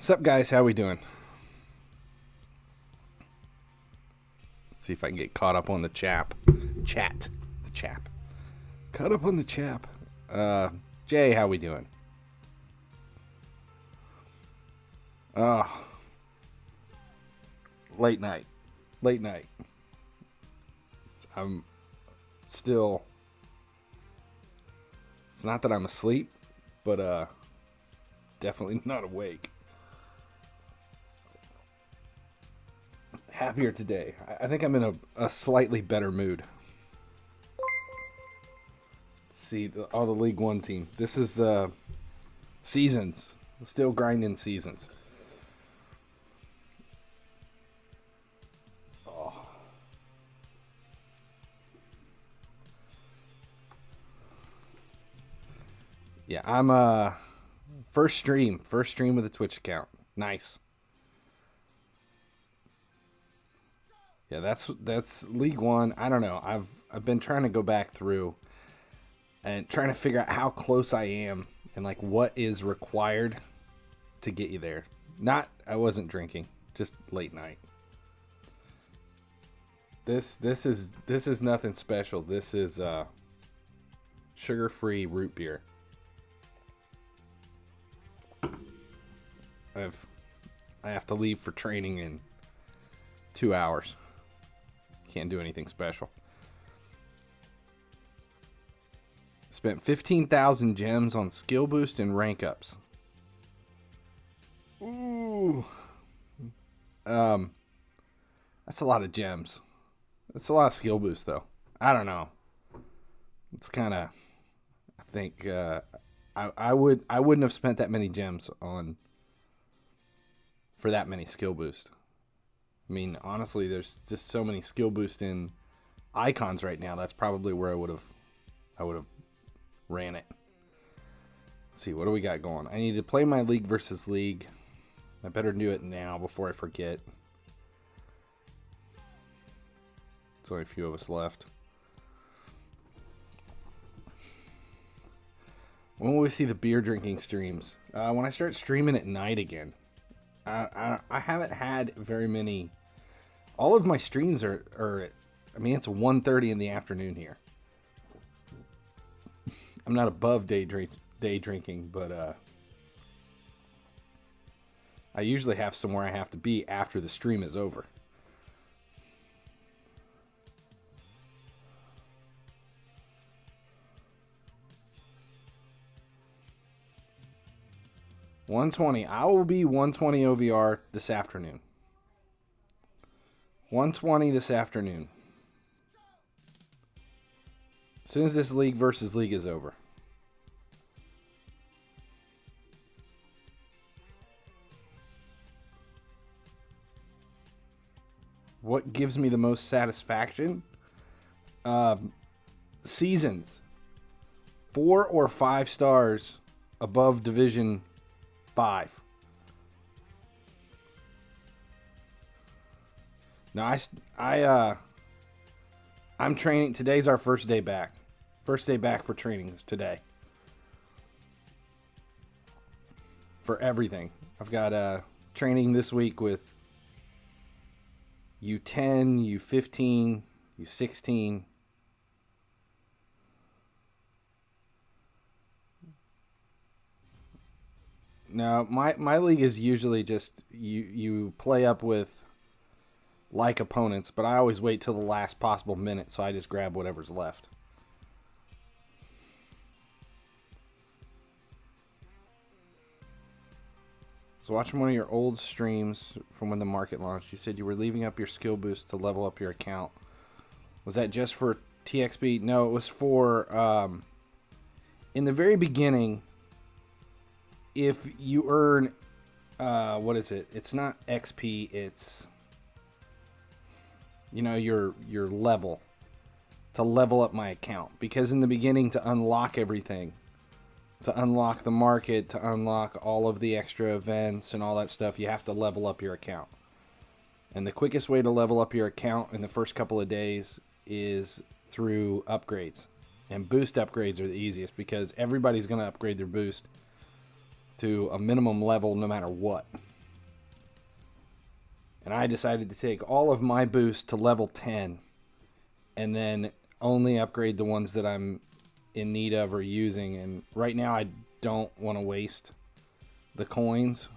Sup guys, how we doing? Let's see if I can get caught up on the chat. Caught up on the chap. Jay, how we doing? Late night. I'm still, it's not that I'm asleep, but definitely not awake. Happier today. I think I'm in a slightly better mood. Let's see, all the League One team. This is the seasons. Still grinding seasons. Oh. Yeah, I'm first stream with a Twitch account. Nice. Yeah, that's League One. I don't know. I've been trying to go back through and trying to figure out how close I am and like what is required to get you there. I wasn't drinking, just late night. This is nothing special. This is sugar-free root beer. I have to leave for training in 2 hours. Can't do anything special. Spent 15,000 gems on skill boost and rank ups. Ooh. That's a lot of gems. That's a lot of skill boost though. I don't know. It's kind of, I think I wouldn't have spent that many gems on for that many skill boost. I mean, honestly, there's just so many skill boost in icons right now. That's probably where I would have ran it. Let's see, what do we got going? I need to play my league versus league. I better do it now before I forget. There's only a few of us left. When will we see the beer drinking streams? When I start streaming at night again. I haven't had very many. All of my streams are I mean, it's 1:30 in the afternoon here. I'm not above day drinking, but I usually have somewhere I have to be after the stream is over. $120. I will be 120 OVR this afternoon. 120 this afternoon. As soon as this league versus league is over. What gives me the most satisfaction? Seasons. 4 or 5 stars above Division 5. Now I'm training. Today's our first day back. First day back for training is today. For everything. I've got training this week with U10, U15, U16. No, my league is usually just you play up with like opponents, but I always wait till the last possible minute, so I just grab whatever's left. So watching one of your old streams from when the market launched, you said you were leaving up your skill boost to level up your account. Was that just for TXP? No, it was for in the very beginning. If you earn, what is it? It's not XP. It's, you know, your level, to level up my account. Because in the beginning, to unlock everything, to unlock the market, to unlock all of the extra events and all that stuff, you have to level up your account. And the quickest way to level up your account in the first couple of days is through upgrades. And boost upgrades are the easiest because everybody's going to upgrade their boost to a minimum level no matter what. And I decided to take all of my boosts to level 10 and then only upgrade the ones that I'm in need of or using. And right now I don't want to waste the coins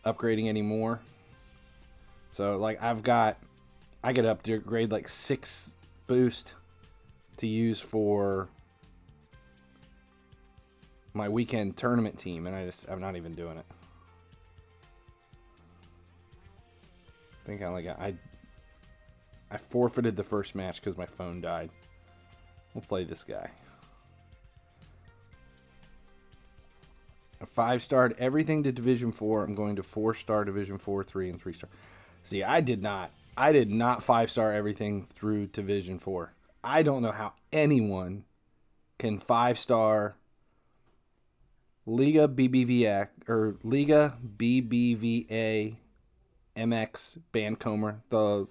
upgrading anymore. So like I get upgrade like 6 boost to use for my weekend tournament team, and I'm not even doing it. I think I forfeited the first match because my phone died. We'll play this guy. I 5-starred everything to Division 4. I'm going to 4-star Division 4, 3, and 3-star. See, I did not 5-star everything through Division 4. I don't know how anyone can 5-star Liga BBVA or Liga BBVA MX Bancomer, the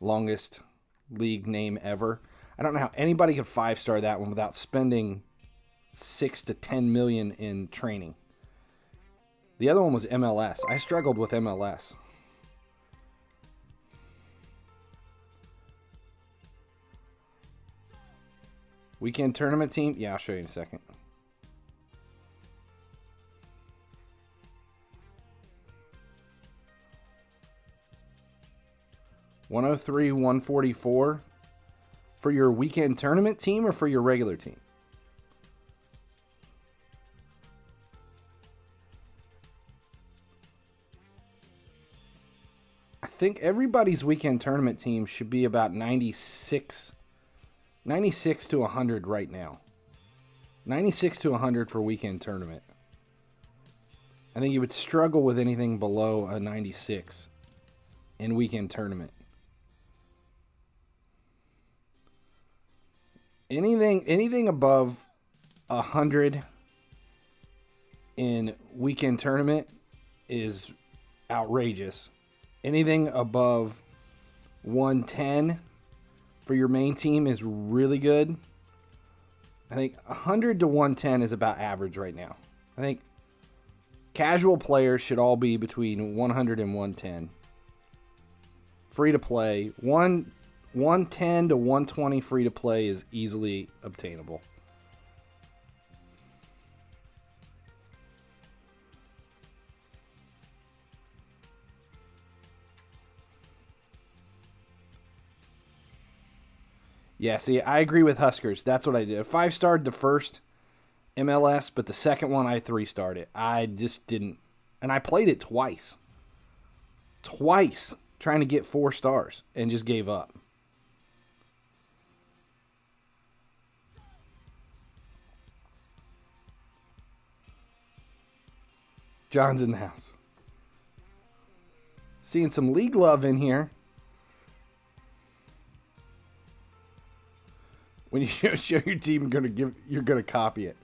longest league name ever. I don't know how anybody could 5-star that one without spending 6 to 10 million in training. The other one was MLS. I struggled with MLS. Weekend tournament team? Yeah, I'll show you in a second. $103, $144 for your weekend tournament team or for your regular team? I think everybody's weekend tournament team should be about 96 to 100 right now. 96 to 100 for weekend tournament. I think you would struggle with anything below a 96 in weekend tournament. Anything above 100 in weekend tournament is outrageous. Anything above 110 for your main team is really good. I think 100 to 110 is about average right now. I think casual players should all be between 100 and 110. Free to play, 110 to 120 free to play is easily obtainable. Yeah, see, I agree with Huskers. That's what I did. 5-starred the first MLS, but the second one I 3-starred it. I just didn't. And I played it twice. Twice trying to get 4 stars and just gave up. John's in the house. Seeing some league love in here. When you show your team, you're gonna copy it.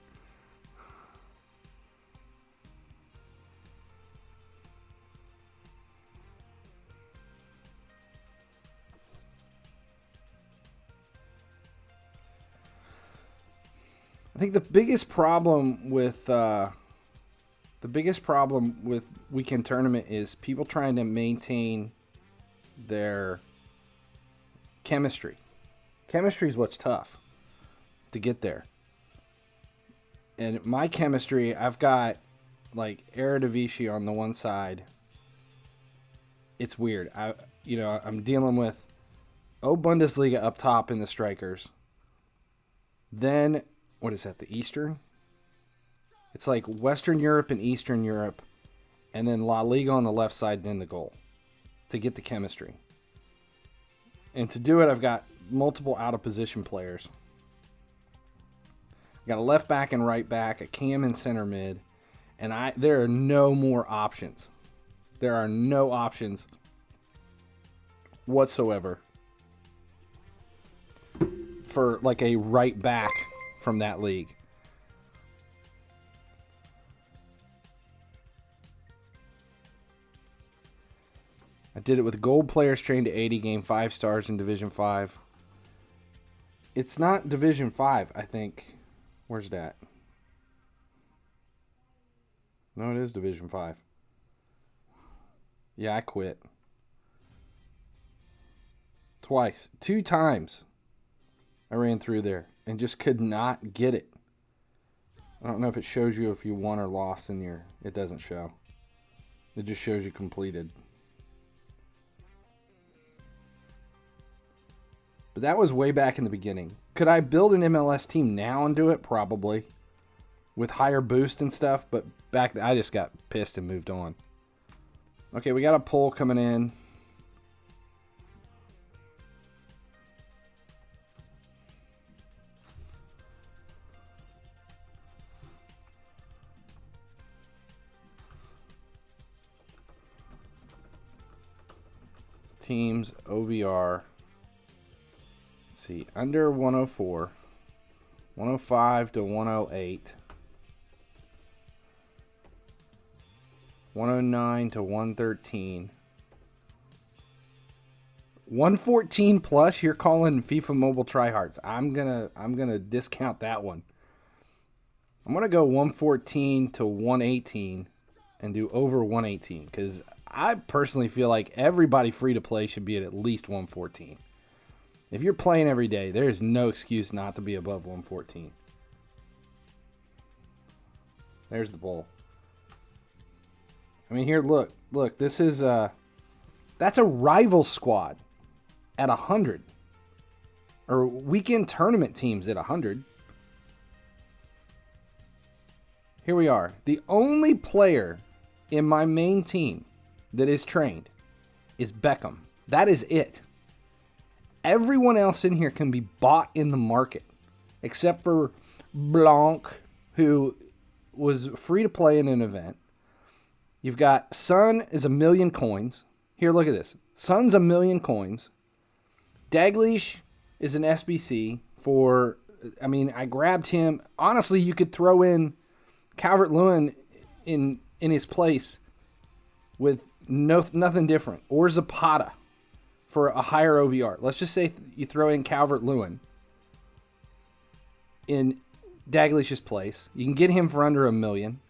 I think the biggest problem with weekend tournament is people trying to maintain their chemistry. Chemistry is what's tough to get there. And my chemistry, I've got like Eredivisie on the one side. It's weird. I'm dealing with Bundesliga up top in the strikers. Then, what is that, the Eastern? It's like Western Europe and Eastern Europe, and then La Liga on the left side and in the goal to get the chemistry. And to do it, I've got multiple out-of-position players. I've got a left back and right back, a cam and center mid, and there are no more options. There are no options whatsoever for like a right back from that league. I did it with gold players trained to 80, game 5 stars in Division 5. It's not Division 5, I think. Where's that? No, it is Division 5. Yeah, I quit. Twice. 2 times I ran through there and just could not get it. I don't know if it shows you if you won or lost in your... It doesn't show. It just shows you completed. But that was way back in the beginning. Could I build an MLS team now and do it? Probably. With higher boost and stuff. But back then, I just got pissed and moved on. Okay, we got a poll coming in. Teams OVR. Let's see, under 104, 105 to 108, 109 to 113, 114 plus. You're calling FIFA Mobile tryhards. I'm gonna discount that one. I'm gonna go 114 to 118 and do over 118 because I personally feel like everybody free to play should be at least 114. If you're playing every day, there's no excuse not to be above 114. There's the bowl. I mean, here, look, this is that's a rival squad at 100, or weekend tournament teams at 100. Here we are. The only player in my main team that is trained is Beckham. That is it. Everyone else in here can be bought in the market, except for Blanc, who was free to play in an event. You've got Son is 1 million coins. Here, look at this. Son's 1 million coins. Daglish is an SBC for, I mean, I grabbed him. Honestly, you could throw in Calvert-Lewin in his place with nothing different. Or Zapata for a higher OVR. Let's just say you throw in Calvert-Lewin in Daglish's place. You can get him for under 1 million.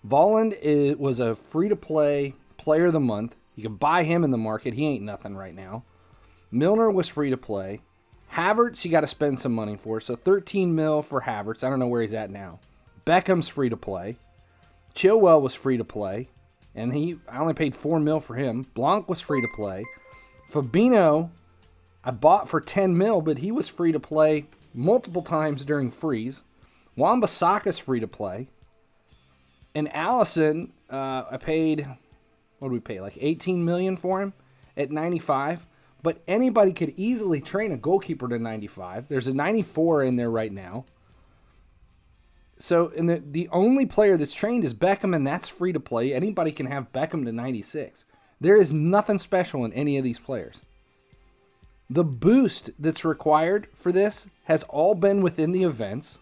Volland was a free-to-play player of the month. You can buy him in the market. He ain't nothing right now. Milner was free-to-play. Havertz, you got to spend some money for. So 13 mil for Havertz. I don't know where he's at now. Beckham's free-to-play. Chilwell was free-to-play. And I only paid 4 mil for him. Blanc was free-to-play. Fabinho, I bought for 10 mil, but he was free to play multiple times during freeze. Wan-Bissaka's free to play. And Allison, I paid, what did we pay? Like 18 million for him at 95. But anybody could easily train a goalkeeper to 95. There's a 94 in there right now. So, and the only player that's trained is Beckham, and that's free to play. Anybody can have Beckham to 96. There is nothing special in any of these players. The boost that's required for this has all been within the events.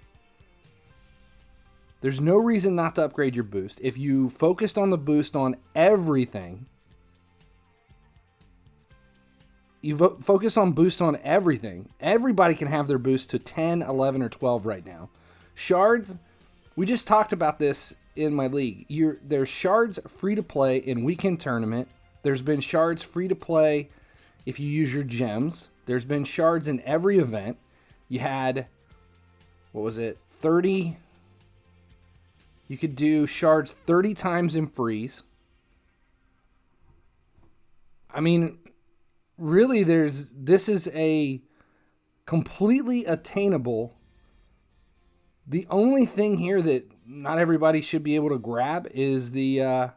There's no reason not to upgrade your boost. If you focused on the boost on everything, you focus on boost on everything, everybody can have their boost to 10, 11, or 12 right now. Shards, we just talked about this in my league. There's shards free to play in weekend tournament. There's been shards free to play if you use your gems. There's been shards in every event. You had, 30? You could do shards 30 times in freeze. I mean, really, this is a completely attainable. The only thing here that not everybody should be able to grab is the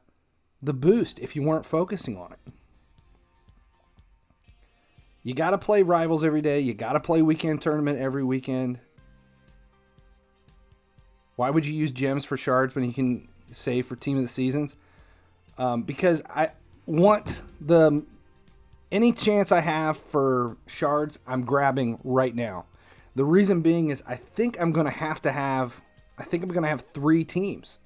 boost if you weren't focusing on it. You got to play rivals every day. You got to play weekend tournament every weekend. Why would you use gems for shards when you can save for team of the seasons? Because I want any chance I have for shards, I'm grabbing right now. The reason being is I think I'm going to have 3 teams.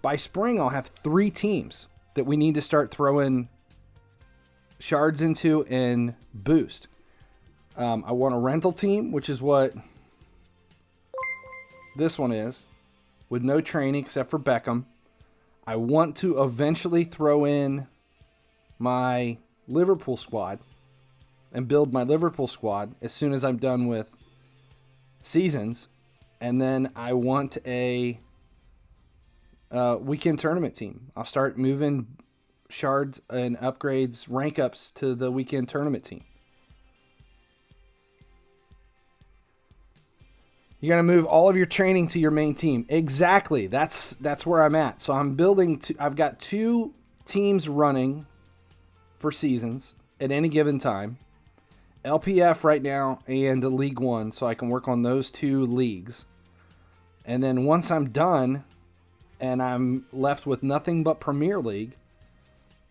By spring, I'll have 3 teams that we need to start throwing shards into and boost. I want a rental team, which is what this one is, with no training except for Beckham. I want to eventually throw in my Liverpool squad and build my Liverpool squad as soon as I'm done with seasons. And then I want a weekend tournament team. I'll start moving shards and upgrades, rank ups to the weekend tournament team. You're going to move all of your training to your main team. Exactly. That's where I'm at. So I'm building. I've got 2 teams running for seasons at any given time. LPF right now and League One, so I can work on those 2 leagues. And then once I'm done and I'm left with nothing but Premier League,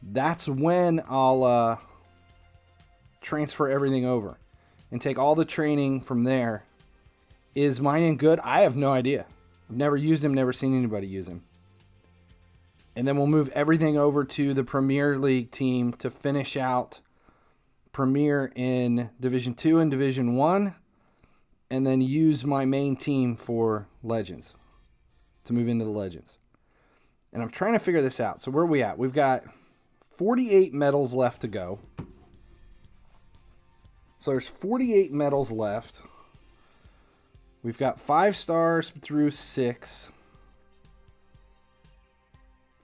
that's when I'll transfer everything over and take all the training from there. Is mine good? I have no idea. I've never used him, never seen anybody use him. And then we'll move everything over to the Premier League team to finish out Premier in Division 2 and Division 1, and then use my main team for Legends to move into the Legends. And I'm trying to figure this out. So where are we at? We've got 48 medals left to go. So there's 48 medals left. We've got 5 stars through 6.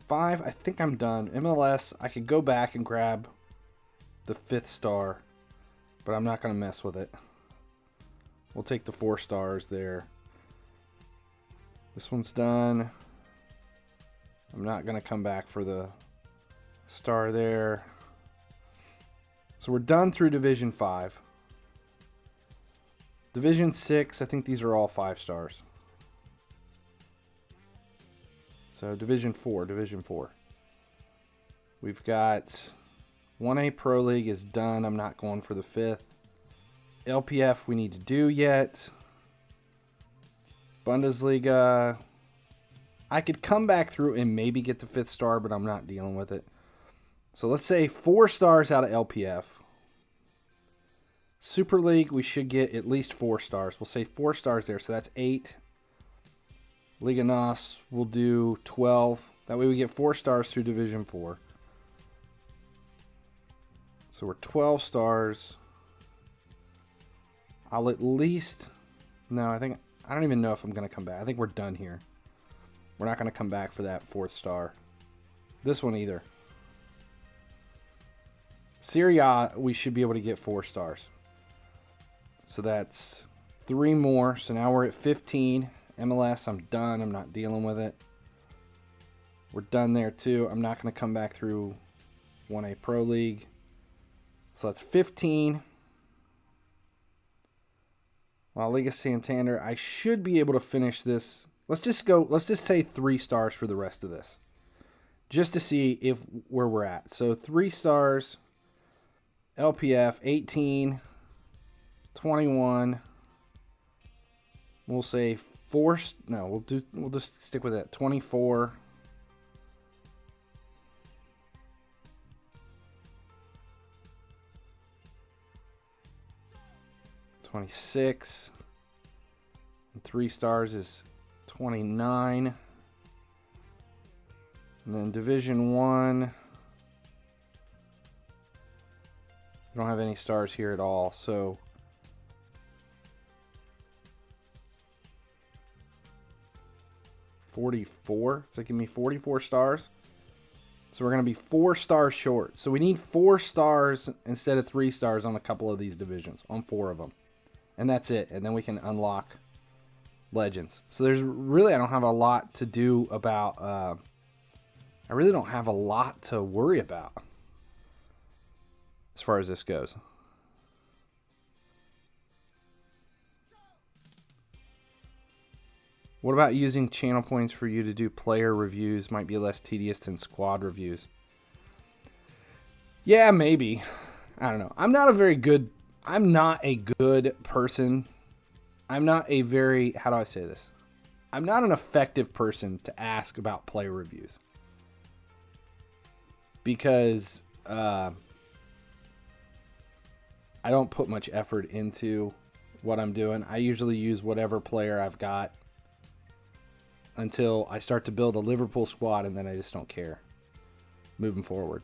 5, I think I'm done. MLS, I could go back and grab the 5th star, but I'm not going to mess with it. We'll take the 4 stars there. This one's done. I'm not going to come back for the star there. So we're done through Division 5. Division 6, I think these are all 5 stars. So Division 4. We've got 1A Pro League is done. I'm not going for the 5th. LPF we need to do yet. Bundesliga. I could come back through and maybe get the 5th star, but I'm not dealing with it. So let's say 4 stars out of LPF. Super League, we should get at least 4 stars. We'll say 4 stars there, so that's 8. Liga NOS, we'll do 12. That way we get 4 stars through Division 4. So we're 12 stars. I'll at least... No, I don't even know if I'm going to come back. I think we're done here. We're not going to come back for that 4th star. This one either. Serie A, we should be able to get 4 stars. So that's 3 more. So now we're at 15. MLS, I'm done. I'm not dealing with it. We're done there too. I'm not going to come back through 1A Pro League. So that's 15. La Liga Santander, I should be able to finish this. Let's just say 3 stars for the rest of this. Just to see where we're at. So 3 stars. LPF 18, 21. We'll say 4. No, we'll just stick with that. 24. 26. And 3 stars is 29. And then Division 1. I don't have any stars here at all, so 44. It's give me 44 stars. So we're going to be 4 stars short. So we need 4 stars instead of 3 stars on a couple of these divisions, on 4 of them. And that's it. And then we can unlock Legends. So there's really, I don't have a lot to do about, I really don't have a lot to worry about as far as this goes. What about using channel points for you to do player reviews? Might be less tedious than squad reviews. Yeah, maybe. I don't know. I'm not a good person. I'm not a very, how do I say this? I'm not an effective person to ask about player reviews. Because I don't put much effort into what I'm doing. I usually use whatever player I've got until I start to build a Liverpool squad, and then I just don't care moving forward.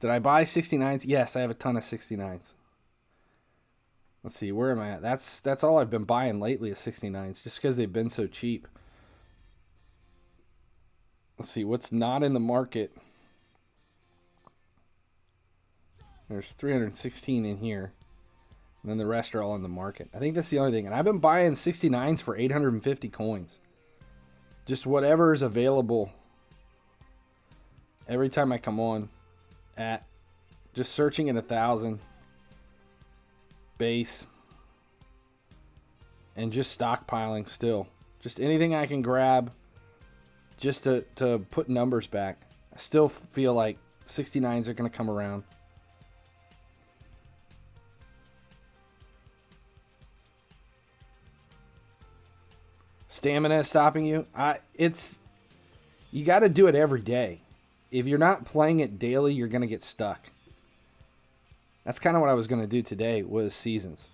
Did I buy 69s? Yes, I have a ton of 69s. Let's see, where am I at? That's all I've been buying lately is 69s, just because they've been so cheap. Let's see, what's not in the market. There's 316 in here. And then the rest are all in the market. I think that's the only thing. And I've been buying 69s for 850 coins. Just whatever is available. Every time I come on at just searching at 1,000 base and just stockpiling still. Just anything I can grab just to put numbers back. I still feel like 69s are going to come around. Stamina is stopping you. You got to do it every day. If you're not playing it daily, you're going to get stuck. That's kind of what I was going to do today was seasons.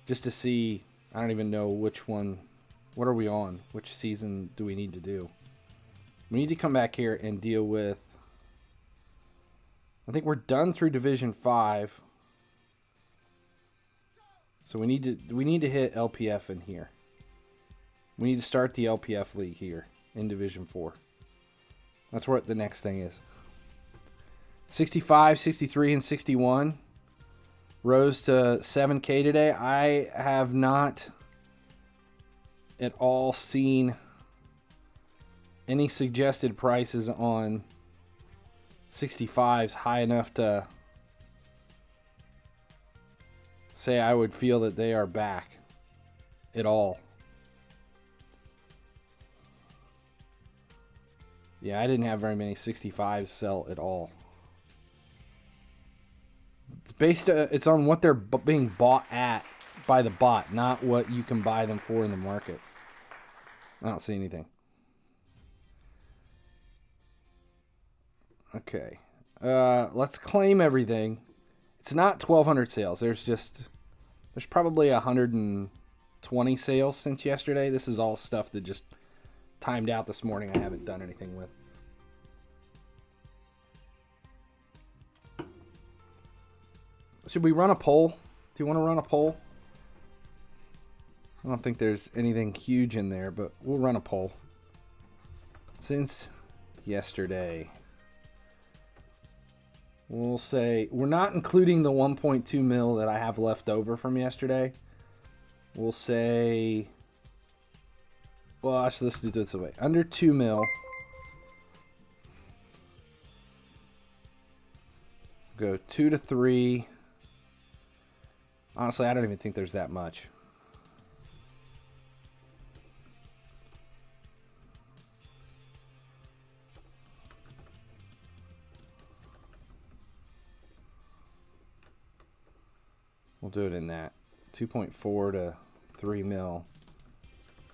Just to see, I don't even know which one, what are we on? Which season do we need to do? We need to come back here and deal with, I think we're done through Division 5. So we need to hit LPF in here. We need to start the LPF League here in Division 4. That's what the next thing is. 65, 63, and 61 rose to 7K today. I have not at all seen any suggested prices on 65s high enough to say I would feel that they are back at all. Yeah, I didn't have very many 65s sell at all. It's on what they're being bought at by the bot, not what you can buy them for in the market. I don't see anything. Okay. Let's claim everything. It's not 1,200 sales. There's probably 120 sales since yesterday. This is all stuff that just timed out this morning. I haven't done anything with. Should we run a poll? Do you want to run a poll? I don't think there's anything huge in there, but we'll run a poll. Since yesterday, we'll say we're not including the 1.2 mil that I have left over from yesterday. We'll say, well, actually, let's do this away. Under 2 mil. Go 2 to 3. Honestly, I don't even think there's that much. We'll do it in that 2.4 to 3 mil.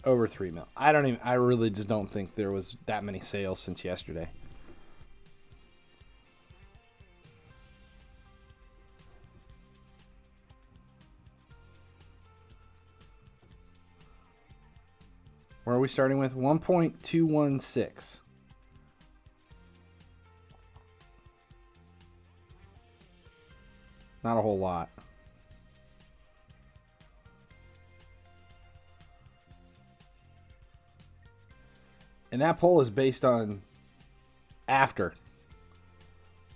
Over 3 mil. I really just don't think there was that many sales since yesterday. Where are we starting with? 1.216. Not a whole lot. And that poll is based on after.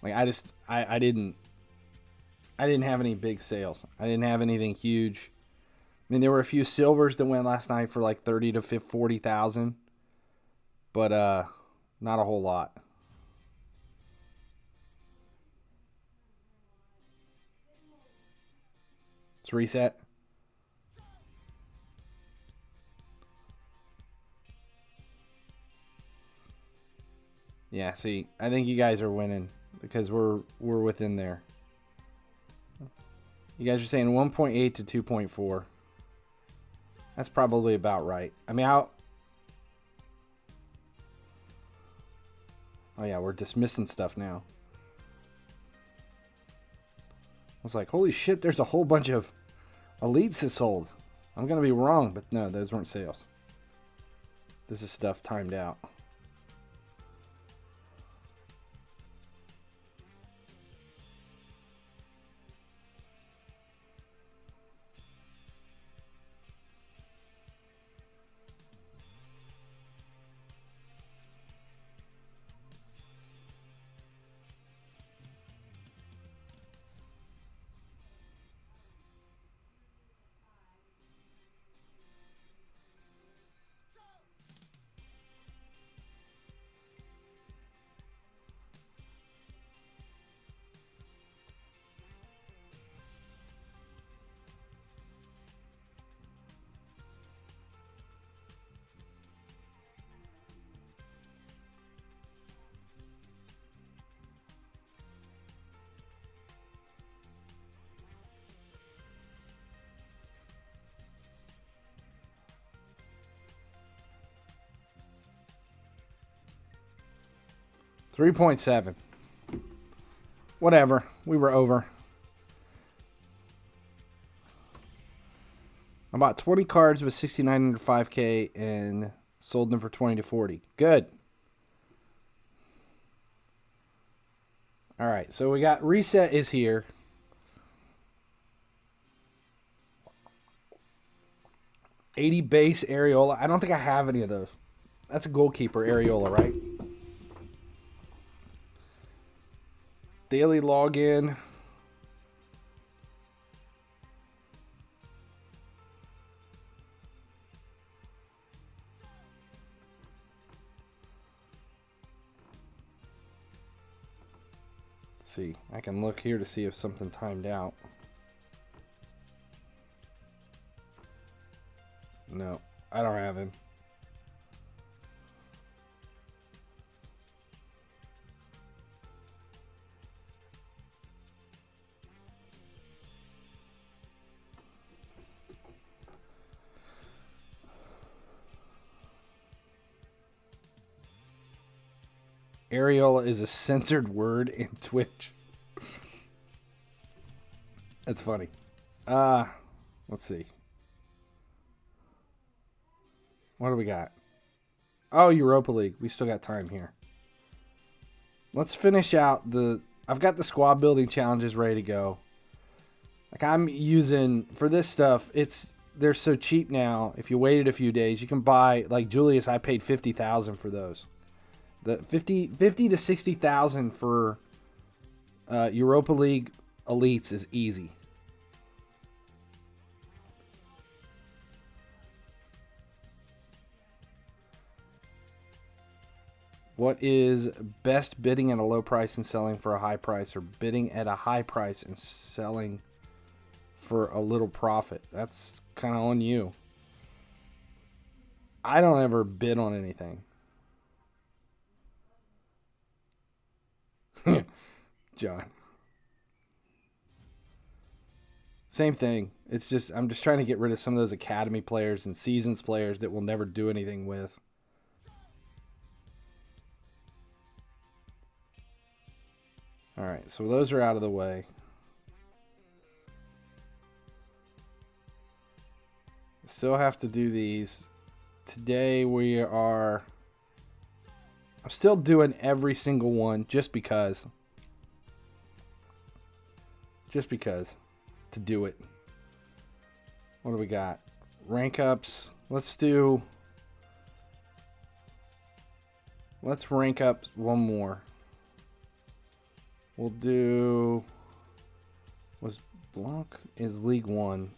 Like I didn't have any big sales. I didn't have anything huge. I mean, there were a few silvers that went last night for like 30 to 40,000, but not a whole lot. Let's reset. Yeah, see, I think you guys are winning because we're within there. You guys are saying 1.8 to 2.4. That's probably about right. I mean, oh yeah, we're dismissing stuff now. I was like, holy shit, there's a whole bunch of elites that sold. I'm going to be wrong, but no, those weren't sales. This is stuff timed out. 3.7. Whatever. We were over. I bought 20 cards with 69 under 5K and sold them for 20 to 40. Good. All right, so we got reset is here. $80 base Areola. I don't think I have any of those. That's a goalkeeper Areola, right? Daily login. Let's see. I can look here to see if something timed out. No, I don't have him. Areola is a censored word in Twitch. That's funny. Let's see. What do we got? Oh, Europa League. We still got time here. Let's finish out the... I've got the squad building challenges ready to go. Like I'm using... For this stuff, they're so cheap now. If you waited a few days, you can buy... Like Julius, I paid $50,000 for those. The 50 to 60,000 for Europa League elites is easy. What is best bidding at a low price and selling for a high price, or bidding at a high price and selling for a little profit? That's kind of on you. I don't ever bid on anything. John. Same thing. It's just, I'm just trying to get rid of some of those academy players and seasons players that we'll never do anything with. All right, so those are out of the way. Still have to do these. Today we are... I'm still doing every single one just because. Just because. To do it. What do we got? Rank ups. Let's rank up one more. We'll do... Was Blanc is League 1.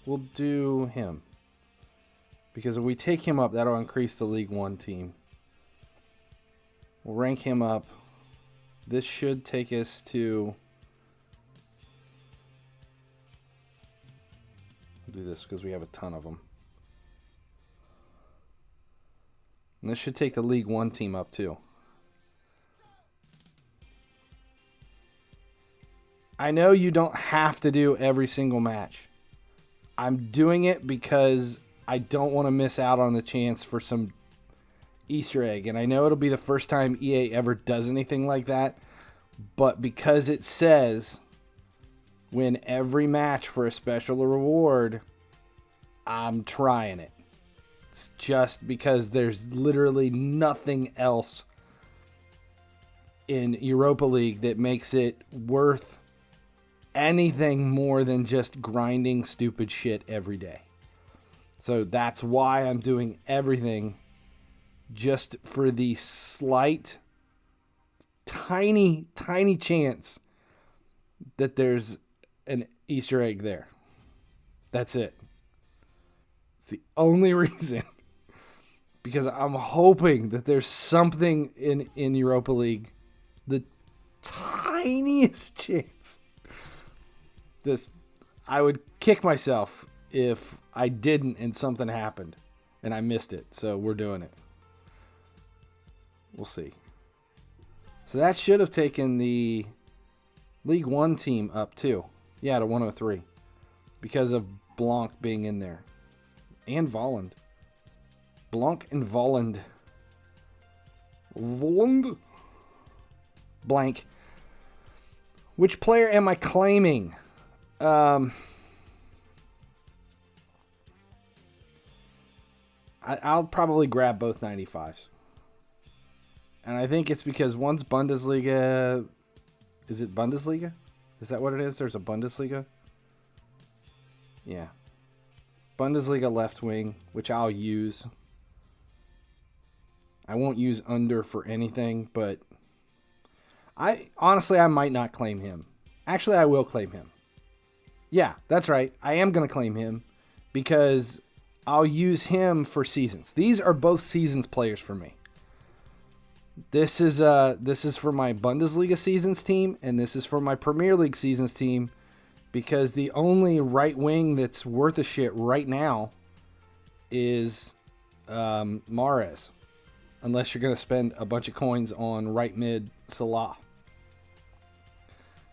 We'll do him. Because if we take him up, that'll increase the League 1 team. We'll rank him up. This should take us to... We'll do this because we have a ton of them. And this should take the League 1 team up too. I know you don't have to do every single match. I'm doing it because I don't want to miss out on the chance for some Easter egg. And I know it'll be the first time EA ever does anything like that. But because it says win every match for a special reward, I'm trying it. It's just because there's literally nothing else in Europa League that makes it worth anything more than just grinding stupid shit every day. So that's why I'm doing everything, just for the slight, tiny chance that there's an Easter egg there. That's it. It's the only reason. Because I'm hoping that there's something in Europa League, the tiniest chance. Just, I would kick myself if I didn't and something happened and I missed it. So we're doing it. We'll see. So that should have taken the League 1 team up too. Yeah, to 103. Because of Blanc being in there. And Volland. Blanc and Volland. Volland. blank. Which player am I claiming? I'll probably grab both 95s. And I think it's because one's Bundesliga. Is it Bundesliga? Is that what it is? There's a Bundesliga? Yeah. Bundesliga left wing, which I'll use. I won't use under for anything, but I might not claim him. Actually, I will claim him. Yeah, that's right. I am going to claim him because I'll use him for seasons. These are both seasons players for me. This is for my Bundesliga seasons team, and this is for my Premier League seasons team, because the only right wing that's worth a shit right now is Mahrez, unless you're going to spend a bunch of coins on right mid Salah.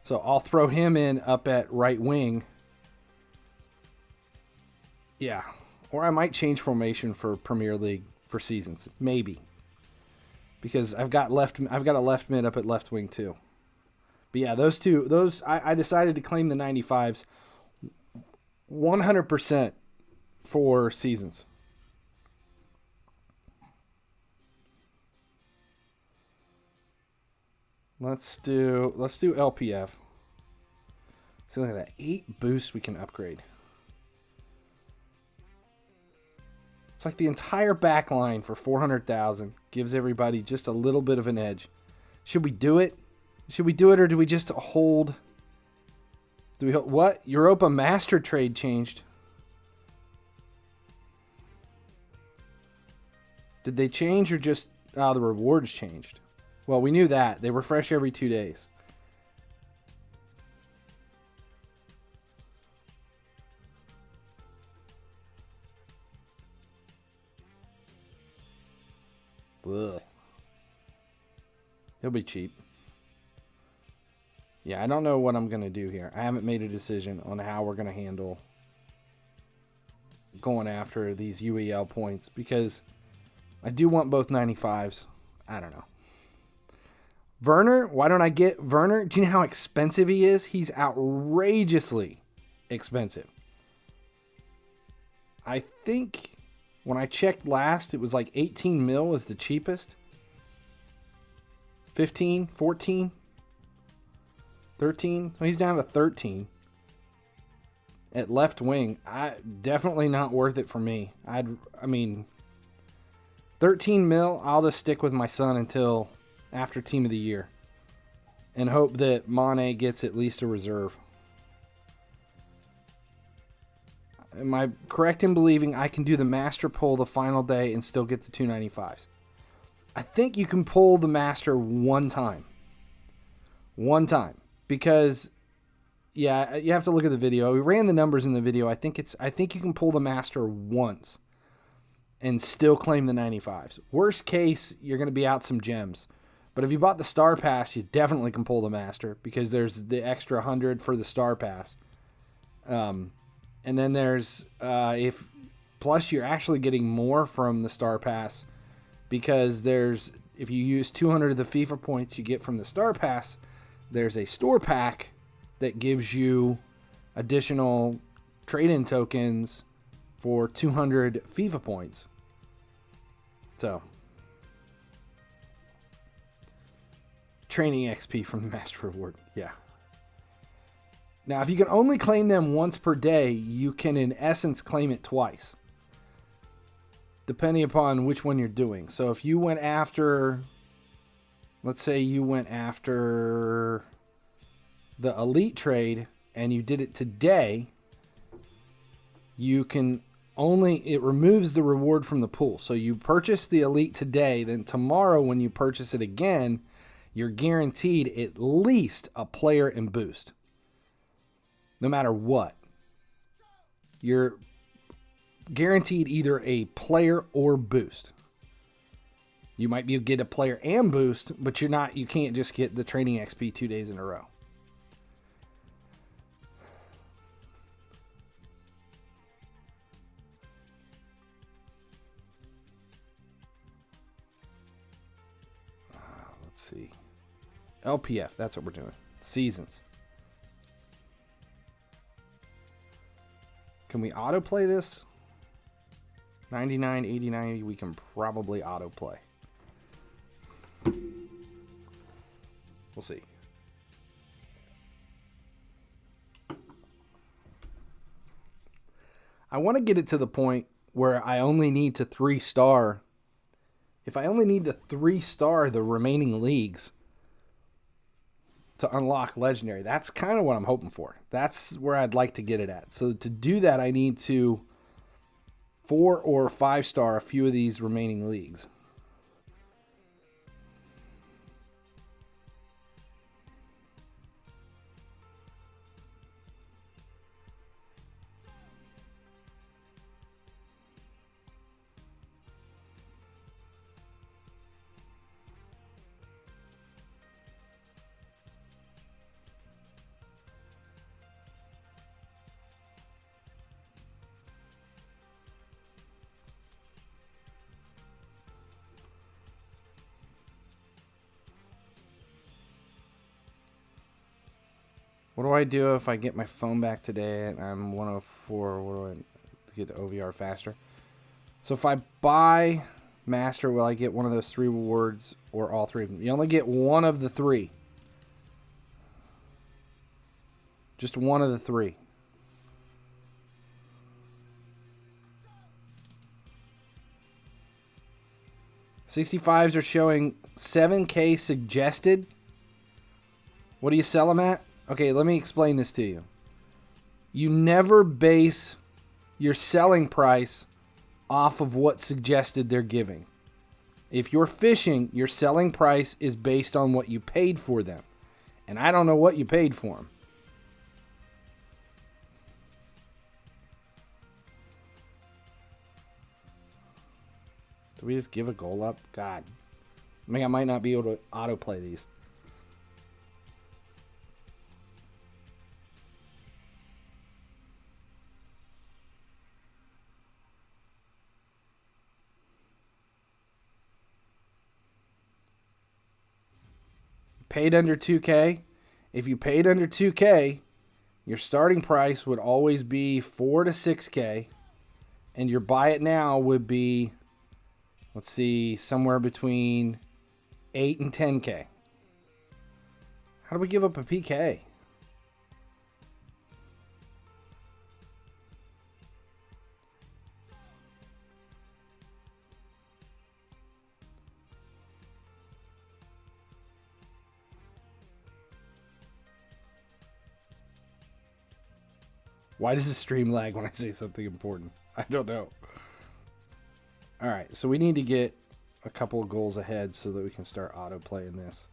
So I'll throw him in up at right wing. Yeah, or I might change formation for Premier League for seasons, maybe. Because I've got a left mid up at left wing too. But yeah, I decided to claim the 95s 100% for seasons. Let's do LPF. So look at that, 8 boosts we can upgrade. It's like the entire back line for 400,000 gives everybody just a little bit of an edge. Should we do it? Or do we just hold? What? Europa Master Trade changed. Did they change or just the rewards changed? Well, we knew that. They refresh every 2 days. Ugh. He'll be cheap. Yeah, I don't know what I'm going to do here. I haven't made a decision on how we're going to handle going after these UEL points because I do want both 95s. I don't know. Werner, why don't I get Werner? Do you know how expensive he is? He's outrageously expensive. I think when I checked last, it was like 18 mil was the cheapest. 15, 14, 13. He's down to 13 at left wing. Definitely not worth it for me. 13 mil, I'll just stick with my son until after Team of the Year and hope that Mane gets at least a reserve. Am I correct in believing I can do the master pull the final day and still get the 295s? I think you can pull the master one time. Because yeah, you have to look at the video. We ran the numbers in the video. I think you can pull the master once and still claim the 95s. Worst case, you're going to be out some gems. But if you bought the star pass, you definitely can pull the master because there's the extra 100 for the star pass. And then there's plus you're actually getting more from the star pass because if you use 200 of the FIFA points you get from the star pass, there's a store pack that gives you additional trade-in tokens for 200 FIFA points. So training XP from the master reward. Yeah. Now, if you can only claim them once per day, you can, in essence, claim it twice, depending upon which one you're doing. So if you went after, let's say you went after the elite trade and you did it today, you can it removes the reward from the pool. So you purchase the elite today, then tomorrow when you purchase it again, you're guaranteed at least a player and boost. No matter what, you're guaranteed either a player or boost. You might get a player and boost, but you can't just get the training XP 2 days in a row. Let's see. LPF, that's what we're doing. Seasons. Can we autoplay this? 99, 80, 90, we can probably autoplay. We'll see. I want to get it to the point where I only need to 3-star. If I only need to 3-star the remaining leagues to unlock Legendary, that's kind of what I'm hoping for. That's where I'd like to get it at. So to do that, I need to 4 or 5-star a few of these remaining leagues. What do I do if I get my phone back today and I'm 104? What do I to get the OVR faster? So if I buy Master, will I get one of those 3 rewards or all 3 of them? You only get one of the 3. Just one of the 3. $65s are showing 7K suggested. What do you sell them at? Okay, let me explain this to you. You never base your selling price off of what suggested they're giving. If you're fishing, your selling price is based on what you paid for them. And I don't know what you paid for them. Do we just give a goal up? God. I mean, I might not be able to autoplay these. Paid under 2K. If you paid under 2K, your starting price would always be 4 to 6K. And your buy it now would be, let's see, somewhere between 8 and 10K. How do we give up a PK? Why does the stream lag when I say something important? I don't know. All right, so we need to get a couple of goals ahead so that we can start auto-playing this.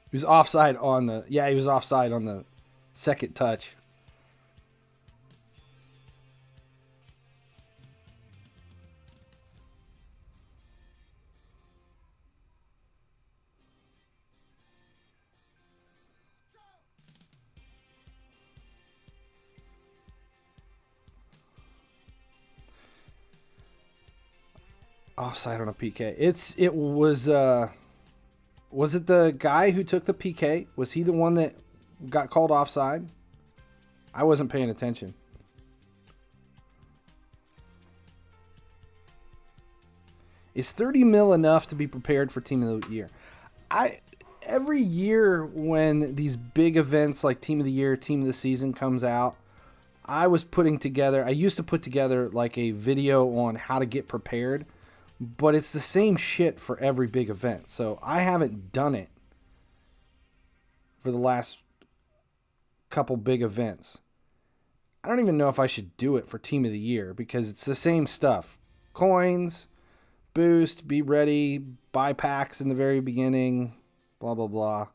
He was offside on the... Yeah, he was offside on the second touch. Offside on a PK. It was it the guy who took the PK? Was he the one that got called offside? I wasn't paying attention. Is 30 mil enough to be prepared for Team of the Year? Every year when these big events like Team of the Year, Team of the Season comes out, I used to put together like a video on how to get prepared. But it's the same shit for every big event. So I haven't done it for the last couple big events. I don't even know if I should do it for Team of the Year because it's the same stuff. Coins, boost, be ready, buy packs in the very beginning, blah, blah, blah.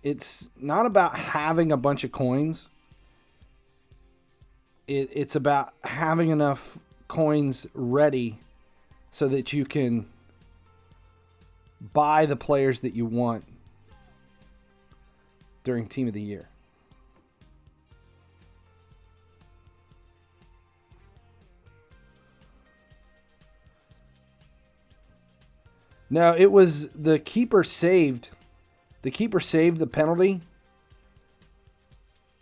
It's not about having a bunch of coins. It's about having enough coins ready so that you can buy the players that you want during Team of the Year. No, it was the keeper saved. The keeper saved the penalty.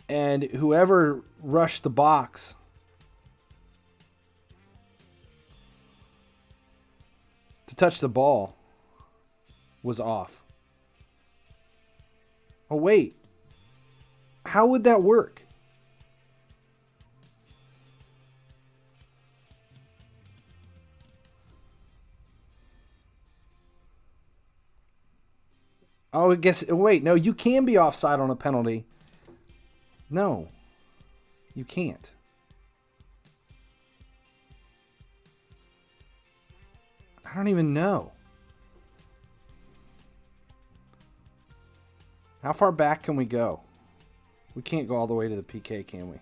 And whoever rushed the box to touch the ball was off. Oh, wait. How would that work? Oh, I guess. Wait, no, you can be offside on a penalty. No, you can't. I don't even know. How far back can we go? We can't go all the way to the PK, can we?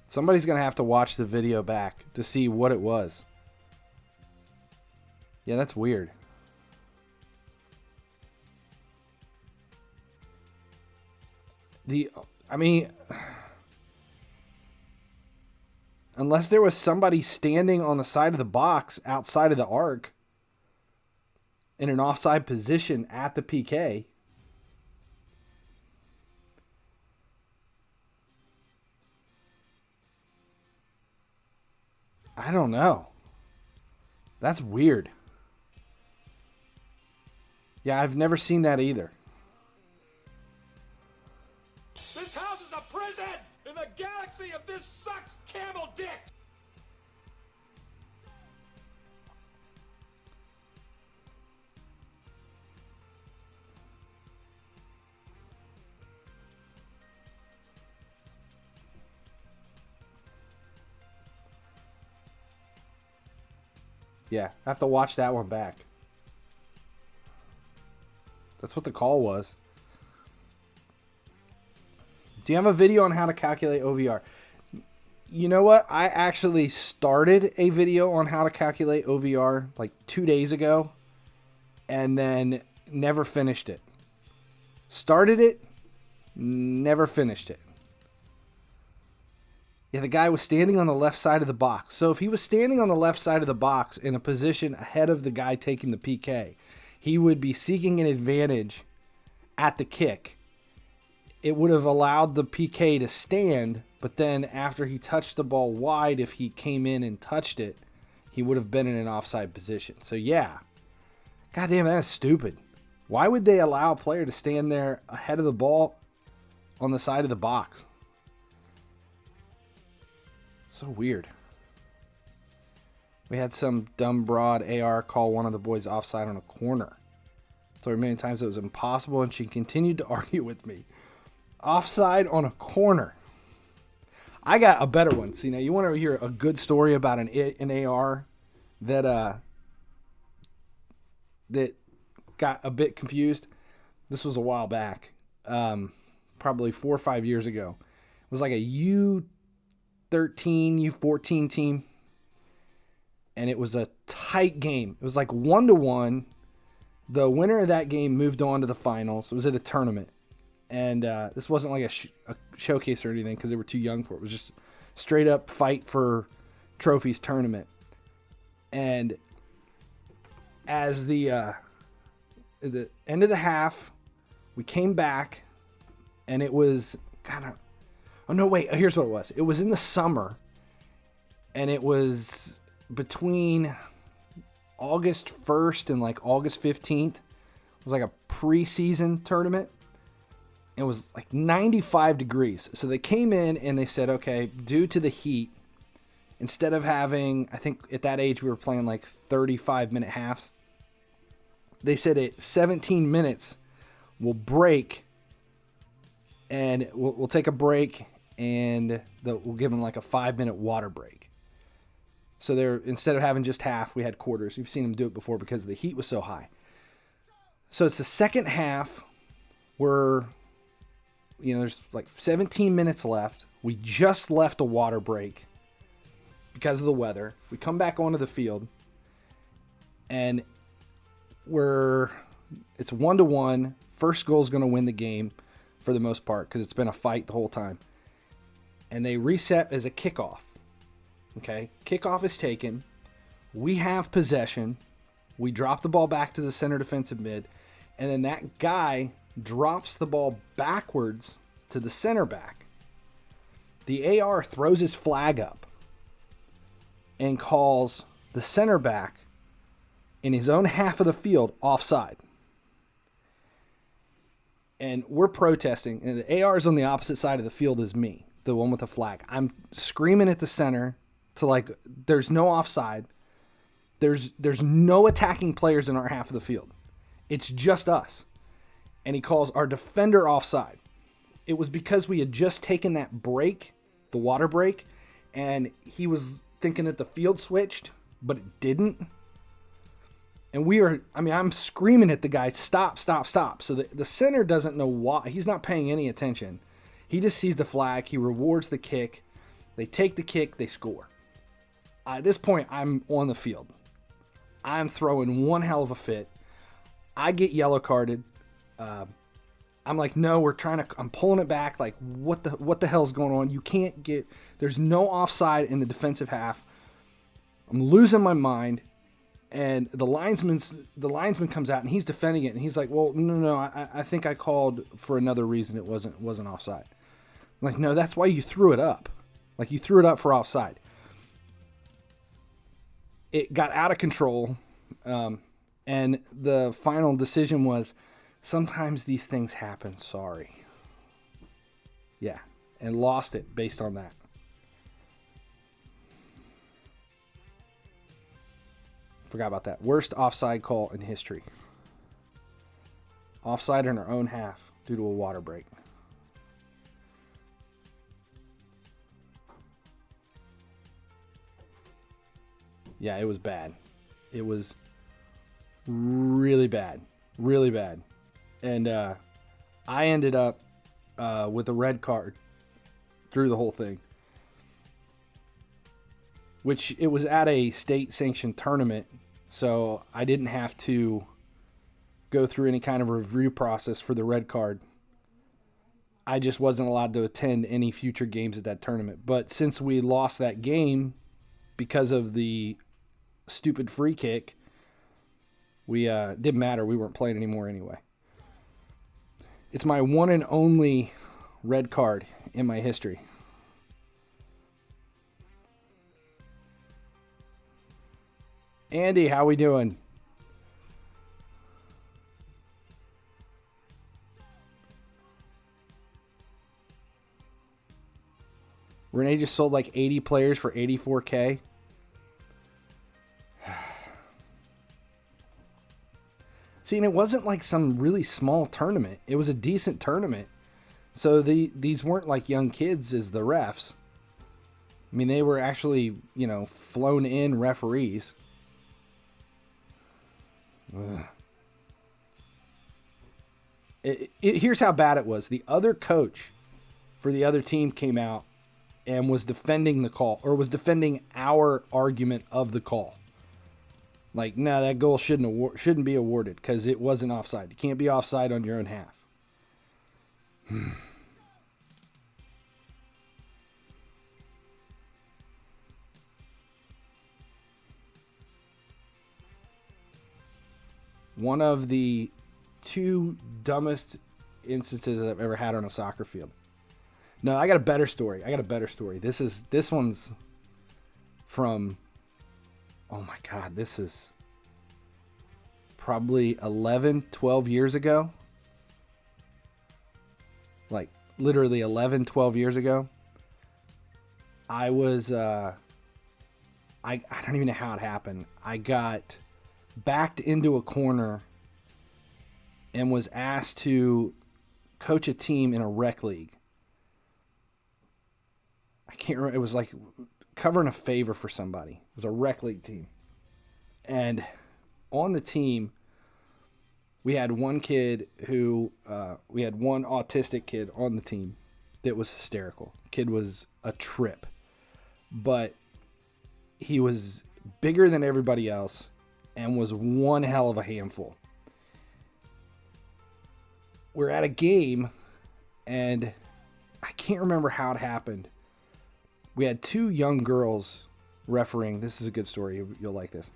Somebody's going to have to watch the video back to see what it was. Yeah, that's weird. I mean, unless there was somebody standing on the side of the box outside of the arc in an offside position at the PK. I don't know. That's weird. Yeah, I've never seen that either. This house is a prison in the galaxy of this sucks camel dick. Yeah, I have to watch that one back. That's what the call was. Do you have a video on how to calculate OVR? You know what? I actually started a video on how to calculate OVR like 2 days ago and then never finished it. Started it, never finished it. Yeah, the guy was standing on the left side of the box. So if he was standing on the left side of the box in a position ahead of the guy taking the PK, he would be seeking an advantage at the kick. It would have allowed the PK to stand, but then after he touched the ball wide, if he came in and touched it, he would have been in an offside position. So yeah, goddamn, that is stupid. Why would they allow a player to stand there ahead of the ball on the side of the box? So weird. We had some dumb broad AR call one of the boys offside on a corner. Told her many times it was impossible, and she continued to argue with me. Offside on a corner. I got a better one. See, now you want to hear a good story about an AR that got a bit confused. This was a while back, probably 4 or 5 years ago. It was like a U13, U14 team, and it was a tight game. It was like 1-1. The winner of that game moved on to the finals. It was at a tournament. And this wasn't like a showcase or anything because they were too young for it. It was just straight up fight for trophies tournament. And as the end of the half, we came back, and it was kind of... Oh, no, wait. Here's what it was. It was in the summer, and it was between August 1st and like August 15th. It was like a preseason tournament. It was like 95 degrees. So they came in and they said, okay, due to the heat, instead of having, I think at that age we were playing like 35-minute halves, they said at 17 minutes we'll break, and we'll take a break, and we'll give them like a 5-minute water break. So they're, instead of having just half, we had quarters. You've seen them do it before because the heat was so high. So it's the second half where, there's like 17 minutes left. We just left a water break because of the weather. We come back onto the field, and it's 1-1. First goal is going to win the game for the most part because it's been a fight the whole time. and they reset as a kickoff. Okay, kickoff is taken. We have possession. We drop the ball back to the center defensive mid, and then that guy drops the ball backwards to the center back. The AR throws his flag up and calls the center back in his own half of the field offside. And we're protesting, and the AR is on the opposite side of the field as me, the one with the flag. I'm screaming at the center to, like, there's no offside. There's no attacking players in our half of the field. It's just us. And he calls our defender offside. It was because we had just taken that break, the water break, and he was thinking that the field switched, but it didn't. And I'm screaming at the guy, stop, stop, stop. So the center doesn't know why. He's not paying any attention. He just sees the flag. He rewards the kick. They take the kick. They score. At this point, I'm on the field. I'm throwing one hell of a fit. I get yellow carded. I'm like, no, I'm pulling it back. Like, what the hell's going on? You can't there's no offside in the defensive half. I'm losing my mind. And the linesman comes out and he's defending it, and he's like, well, no, I think I called for another reason. It wasn't offside. I'm like, no, that's why you threw it up. Like, you threw it up for offside. It got out of control, and the final decision was, sometimes these things happen, sorry. Yeah, and lost it based on that. Forgot about that. Worst offside call in history. Offside in our own half due to a water break. Yeah, it was bad. It was really bad. Really bad. And I ended up with a red card through the whole thing. Which it was at a state-sanctioned tournament, so I didn't have to go through any kind of review process for the red card. I just wasn't allowed to attend any future games at that tournament. But since we lost that game because of the stupid free kick, we didn't matter. We weren't playing anymore anyway. It's my one and only red card in my history. Andy, how we doing? Renee just sold like 80 players for $84K. See, and it wasn't like some really small tournament. It was a decent tournament. So these weren't like young kids as the refs. I mean, they were actually, flown in referees. Here's how bad it was. The other coach for the other team came out and was defending the call, or was defending our argument of the call. Like, no, that goal shouldn't be awarded because it wasn't offside. You can't be offside on your own half. One of the two dumbest instances I've ever had on a soccer field. No, I got a better story. This one's from, oh my God, this is probably 11, 12 years ago. Like literally 11, 12 years ago. I was, I don't even know how it happened. I got backed into a corner and was asked to coach a team in a rec league. I can't remember. It was like covering a favor for somebody. It was a rec league team. And on the team, we had one kid we had one autistic kid on the team that was hysterical. Kid was a trip. But he was bigger than everybody else and was one hell of a handful. We're at a game, and I can't remember how it happened, we had two young girls refereeing. This is a good story. You'll like this.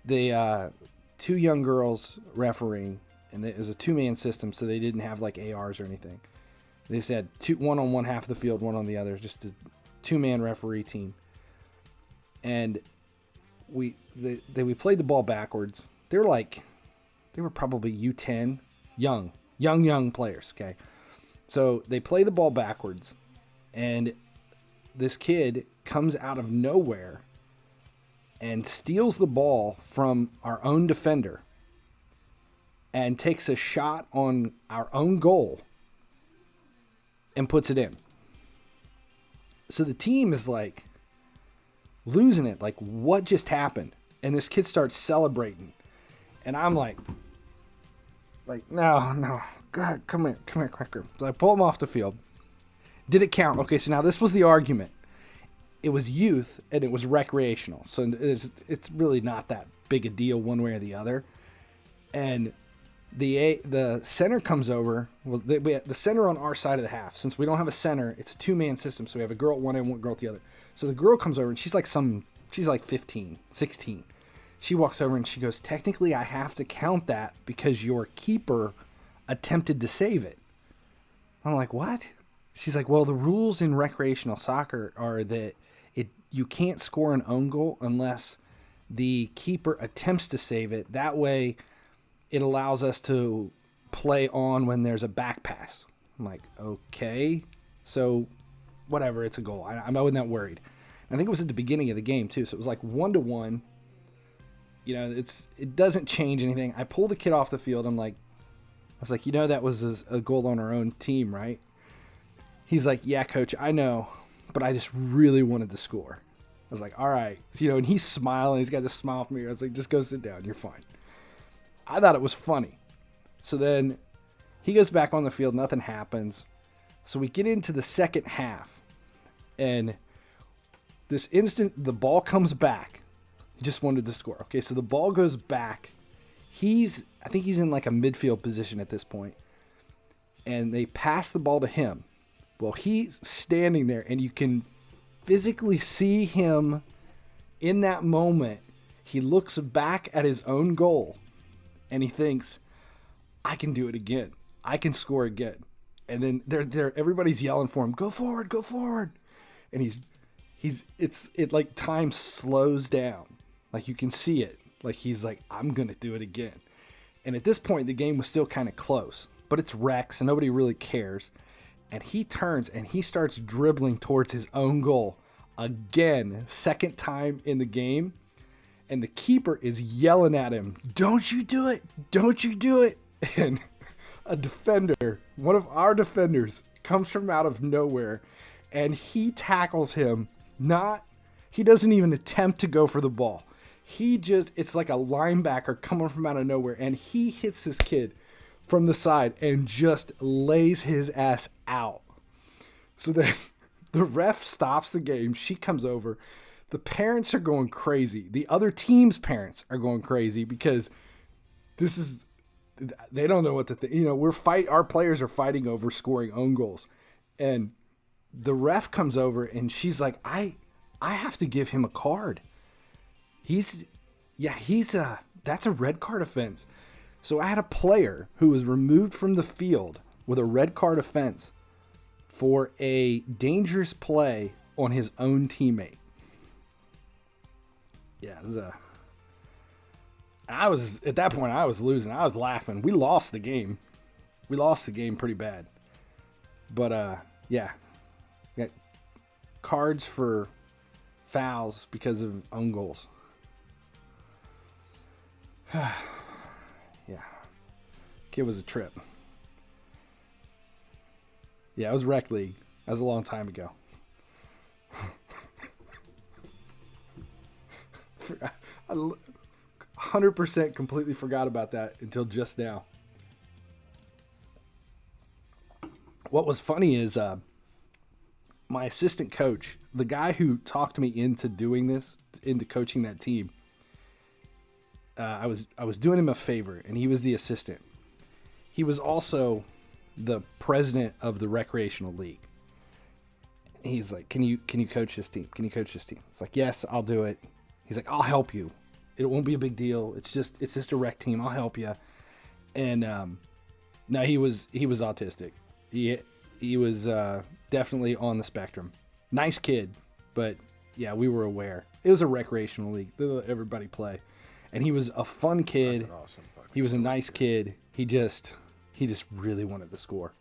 They two young girls refereeing, and it was a 2-man system, so they didn't have like ARs or anything. They said one on one half of the field, one on the other, just a 2-man referee team. And we played the ball backwards. They were probably U10, young players. Okay, so they play the ball backwards, and this kid comes out of nowhere and steals the ball from our own defender and takes a shot on our own goal and puts it in. So the team is like losing it. Like, what just happened? And this kid starts celebrating. And I'm like, no, God, come here, quicker. So I pull him off the field. Did it count? Okay, so now this was the argument. It was youth and it was recreational. So it's really not that big a deal one way or the other. And the center comes over. Well, the center on our side of the half. Since we don't have a center, it's a 2-man system. So we have a girl at one end, one girl at the other. So the girl comes over and she's like 15, 16. She walks over and she goes, technically I have to count that because your keeper attempted to save it. I'm like, what? She's like, well, the rules in recreational soccer are that you can't score an own goal unless the keeper attempts to save it. That way it allows us to play on when there's a back pass. I'm like, okay. So whatever, it's a goal. I wasn't that worried. I think it was at the beginning of the game too. So it was like 1-1. You know, it doesn't change anything. I pull the kid off the field. I was like, that was a goal on our own team, right? He's like, yeah, coach, I know, but I just really wanted to score. I was like, all right. So, and he's smiling. He's got this smile from me. I was like, just go sit down. You're fine. I thought it was funny. So then he goes back on the field. Nothing happens. So we get into the second half. And this instant, the ball comes back. He just wanted to score. Okay, so the ball goes back. I think he's in like a midfield position at this point. And they pass the ball to him. Well, he's standing there, and you can physically see him in that moment. He looks back at his own goal, and he thinks, I can do it again. I can score again. And then everybody's yelling for him, go forward, go forward. And it like time slows down. Like you can see it. Like he's like, I'm going to do it again. And at this point, the game was still kind of close, but it's Rex, and nobody really cares. And he turns and he starts dribbling towards his own goal again, second time in the game. And the keeper is yelling at him, don't you do it, don't you do it. And a defender, one of our defenders, comes from out of nowhere and he tackles him. He doesn't even attempt to go for the ball. It's like a linebacker coming from out of nowhere, and he hits this kid from the side and just lays his ass out. So then the ref stops the game. She comes over. The parents are going crazy. The other team's parents are going crazy because they don't know what to think. Our players are fighting over scoring own goals. And the ref comes over and she's like, I have to give him a card. That's a red card offense. So I had a player who was removed from the field with a red card offense for a dangerous play on his own teammate. Yeah, at that point I was losing. I was laughing. We lost the game. We lost the game pretty bad. But yeah. Got cards for fouls because of own goals. Yeah. Kid was a trip. Yeah, it was Rec League. That was a long time ago. I 100% completely forgot about that until just now. What was funny is my assistant coach, the guy who talked me into doing this, into coaching that team, I was doing him a favor, and he was the assistant. He was also the president of the recreational league. he's like, can you coach this team? Can you coach this team? It's like, yes, I'll do it. He's like, I'll help you. It won't be a big deal. It's just a rec team. I'll help you. And no, he was autistic. He was definitely on the spectrum. Nice kid, but yeah, we were aware. It was a recreational league. Everybody play. And he was a fun kid. That's an awesome fucking He was a nice kid. He just really wanted to score.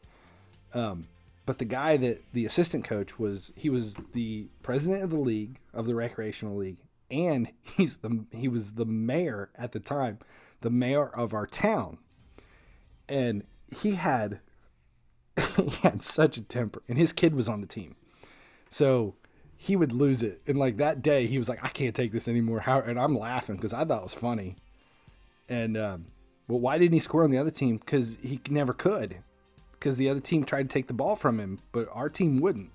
But the guy that the assistant coach was, he was the president of the league, of the recreational league, and he was the mayor at the time, the mayor of our town. And he had such a temper, and his kid was on the team. So he would lose it. And like that day, he was like, I can't take this anymore. And I'm laughing because I thought it was funny. And, well, why didn't he score on the other team? Because he never could. Because the other team tried to take the ball from him, but our team wouldn't.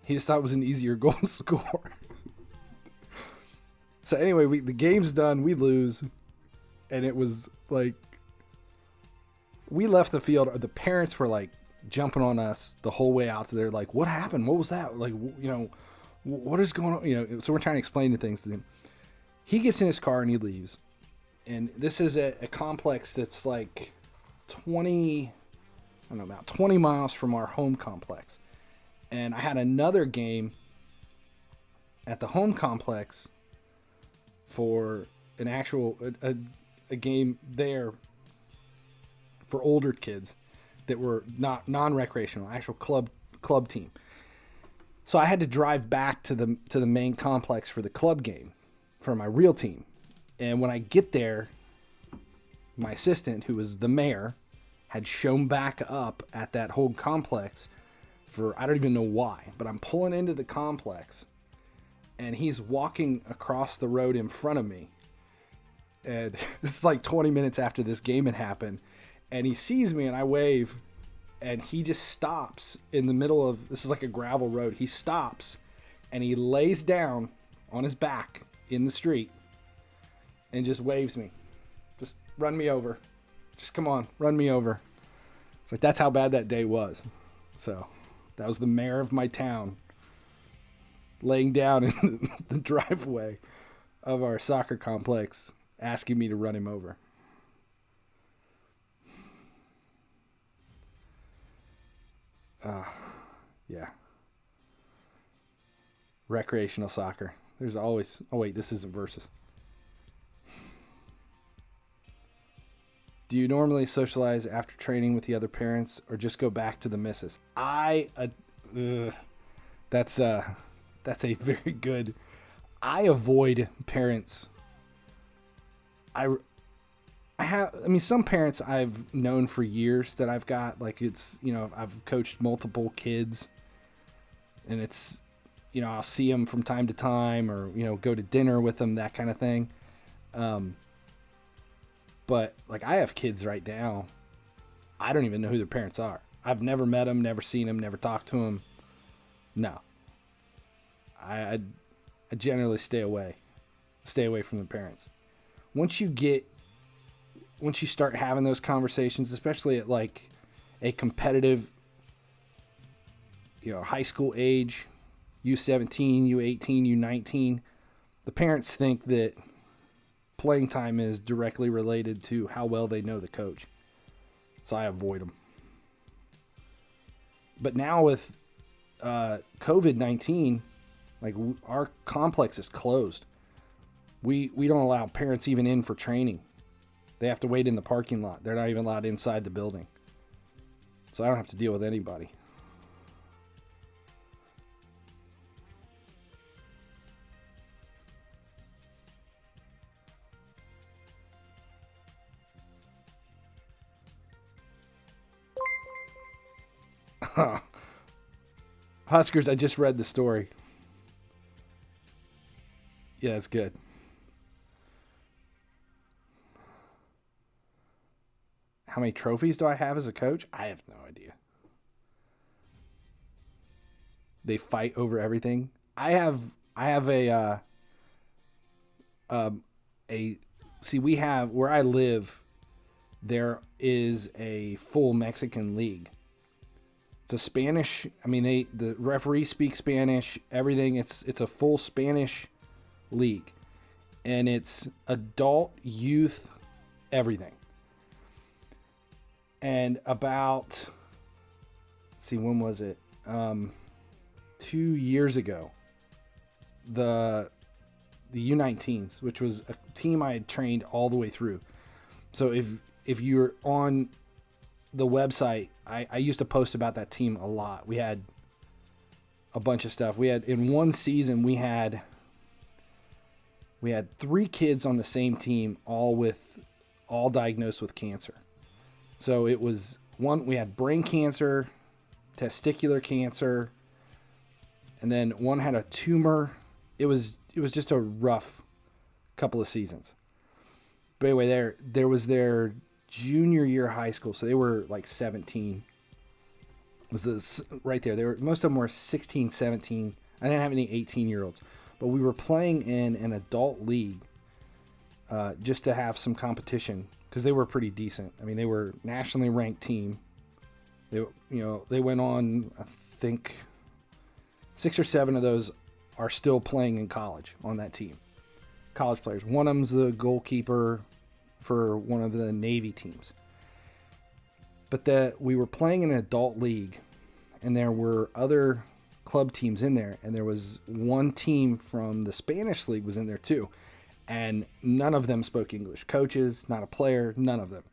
He just thought it was an easier goal to score. So anyway, the game's done. We lose. And it was like, we left the field. The parents were like jumping on us the whole way out to there. Like, what happened? What was that? Like, what is going on? So we're trying to explain the things to him. He gets in his car and he leaves. And this is a complex that's like 20 miles from our home complex. And I had another game at the home complex for an actual a game there for older kids that were not non-recreational, actual club team. So I had to drive back to the main complex for the club game for my real team. And when I get there, my assistant, who was the mayor, had shown back up at that whole complex for, I don't even know why, but I'm pulling into the complex and he's walking across the road in front of me. And this is like 20 minutes after this game had happened. And he sees me and I wave and he just stops in the middle of, this is like a gravel road. He stops and he lays down on his back in the street and just waves me. Just run me over. Just come on, run me over. It's like, that's how bad that day was. So that was the mayor of my town laying down in the driveway of our soccer complex, asking me to run him over. Yeah. Recreational soccer. There's always, oh wait, this isn't versus. Do you normally socialize after training with the other parents or just go back to the missus? That's a very good. I avoid parents. I mean, some parents I've known for years that I've got, like, it's, I've coached multiple kids and it's, I'll see them from time to time or, go to dinner with them, that kind of thing. But like, I have kids right now, I don't even know who their parents are. I've never met them, never seen them, never talked to them. No. I generally stay away from the parents. Once you start having those conversations, especially at like a competitive, high school age, U17, U18, U19, the parents think that playing time is directly related to how well they know the coach. So I avoid them. But now with COVID-19, like, our complex is closed. We don't allow parents even in for training. They have to wait in the parking lot. They're not even allowed inside the building. So I don't have to deal with anybody. Huskers, I just read the story. Yeah, it's good. How many trophies do I have as a coach? I have no idea. They fight over everything. I have we have, where I live, there is a full Mexican league. a Spanish. I mean, the referee speaks Spanish. Everything. It's a full Spanish league, and it's adult, youth, everything. And about, let's see, when was it? 2 years ago, the U19s, which was a team I had trained all the way through. So if you're on the website, I used to post about that team a lot. We had a bunch of stuff. We had, in one season, we had 3 kids on the same team, all diagnosed with cancer. So it was we had brain cancer, testicular cancer, and then one had a tumor. It was just a rough couple of seasons. But anyway, there was their junior year of high school, so they were like 17. Was this right there? Most of them were 16, 17. I didn't have any 18-year-olds, but we were playing in an adult league just to have some competition because they were pretty decent. I mean, they were nationally ranked team. They went on, I think 6 or 7 of those are still playing in college on that team. College players. One of them's the goalkeeper for one of the Navy teams. But we were playing in an adult league, and there were other club teams in there, and there was one team from the Spanish league was in there too, and none of them spoke English. Coaches, not a player, none of them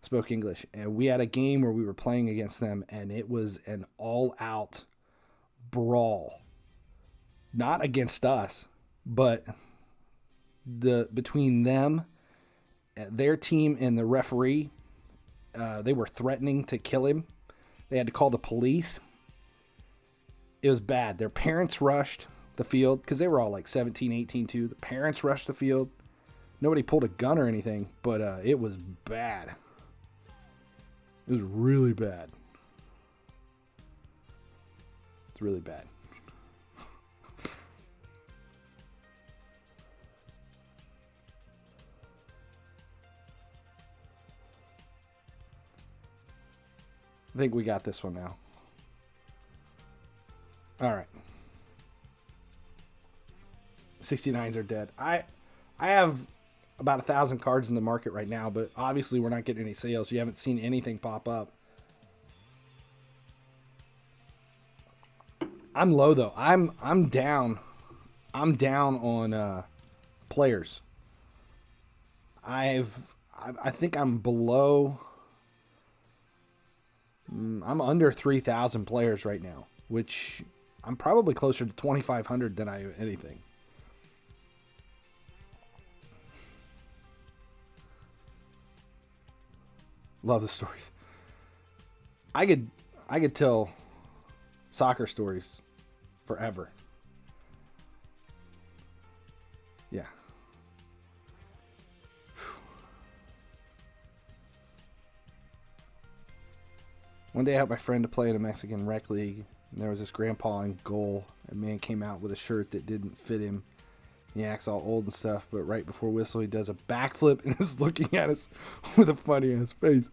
spoke English. And we had a game where we were playing against them, and it was an all-out brawl. Not against us, but between them, their team, and the referee. They were threatening to kill him. They had to call the police. It was bad. Their parents rushed the field because they were all like 17, 18 too. The parents rushed the field. Nobody pulled a gun or anything, but it was bad. It was really bad. It's really bad. I think we got this one now. All right. 69s are dead. I have about 1,000 cards in the market right now, but obviously we're not getting any sales. You haven't seen anything pop up. I'm low though. I'm down. I'm down on players. I think I'm below. I'm under 3,000 players right now, which I'm probably closer to 2,500 than I am anything. Love the stories. I could tell soccer stories forever. Yeah. One day I helped my friend to play in a Mexican rec league, and there was this grandpa in goal. A man came out with a shirt that didn't fit him. He acts all old and stuff, but right before whistle, he does a backflip and is looking at us with a funny-ass face.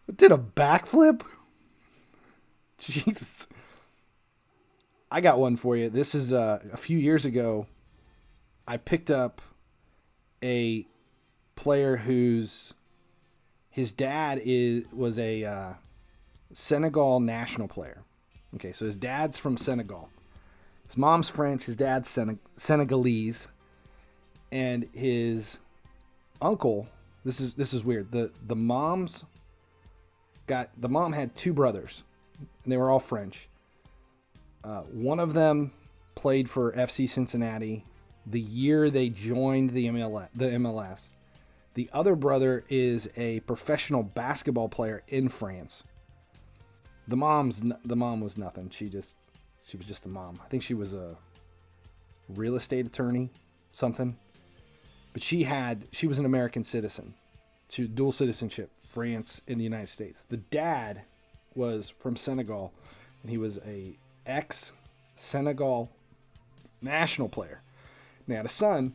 I did a backflip? Jesus. I got one for you. This is a few years ago. I picked up a player whose his dad was a Senegal national player. Okay, so his dad's from Senegal. His mom's French, his dad's Senegalese, and his uncle. This is weird. The mom had 2 brothers, and they were all French. One of them played for FC Cincinnati the year they joined the MLS. The other brother is a professional basketball player in France. The mom was nothing. She was just the mom. I think she was a real estate attorney, something. But she was an American citizen. She was dual citizenship, France and the United States. The dad was from Senegal, and he was a ex-Senegal national player. And they had a son,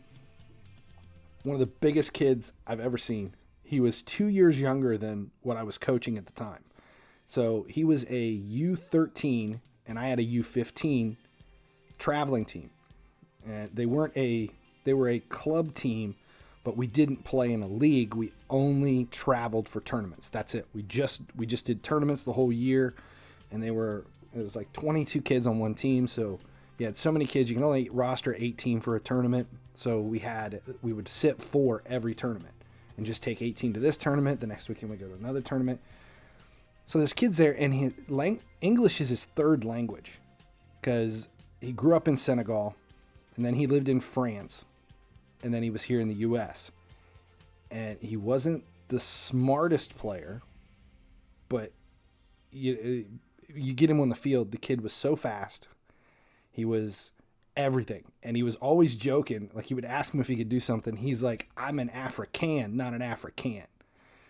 one of the biggest kids I've ever seen. He was 2 years younger than what I was coaching at the time. So he was a U13 and I had a U15 traveling team. And they were a club team, but we didn't play in a league. We only traveled for tournaments. That's it. We just did tournaments the whole year, and it was like 22 kids on one team. So you had so many kids, you can only roster 18 for a tournament. So we would sit for every tournament and just take 18 to this tournament. The next weekend we go to another tournament. So this kid's there, and English is his third language because he grew up in Senegal, and then he lived in France, and then he was here in the U.S. And he wasn't the smartest player, but you get him on the field, the kid was so fast. He was everything. And he was always joking. Like, he would ask him if he could do something. He's like, I'm an African, not an African.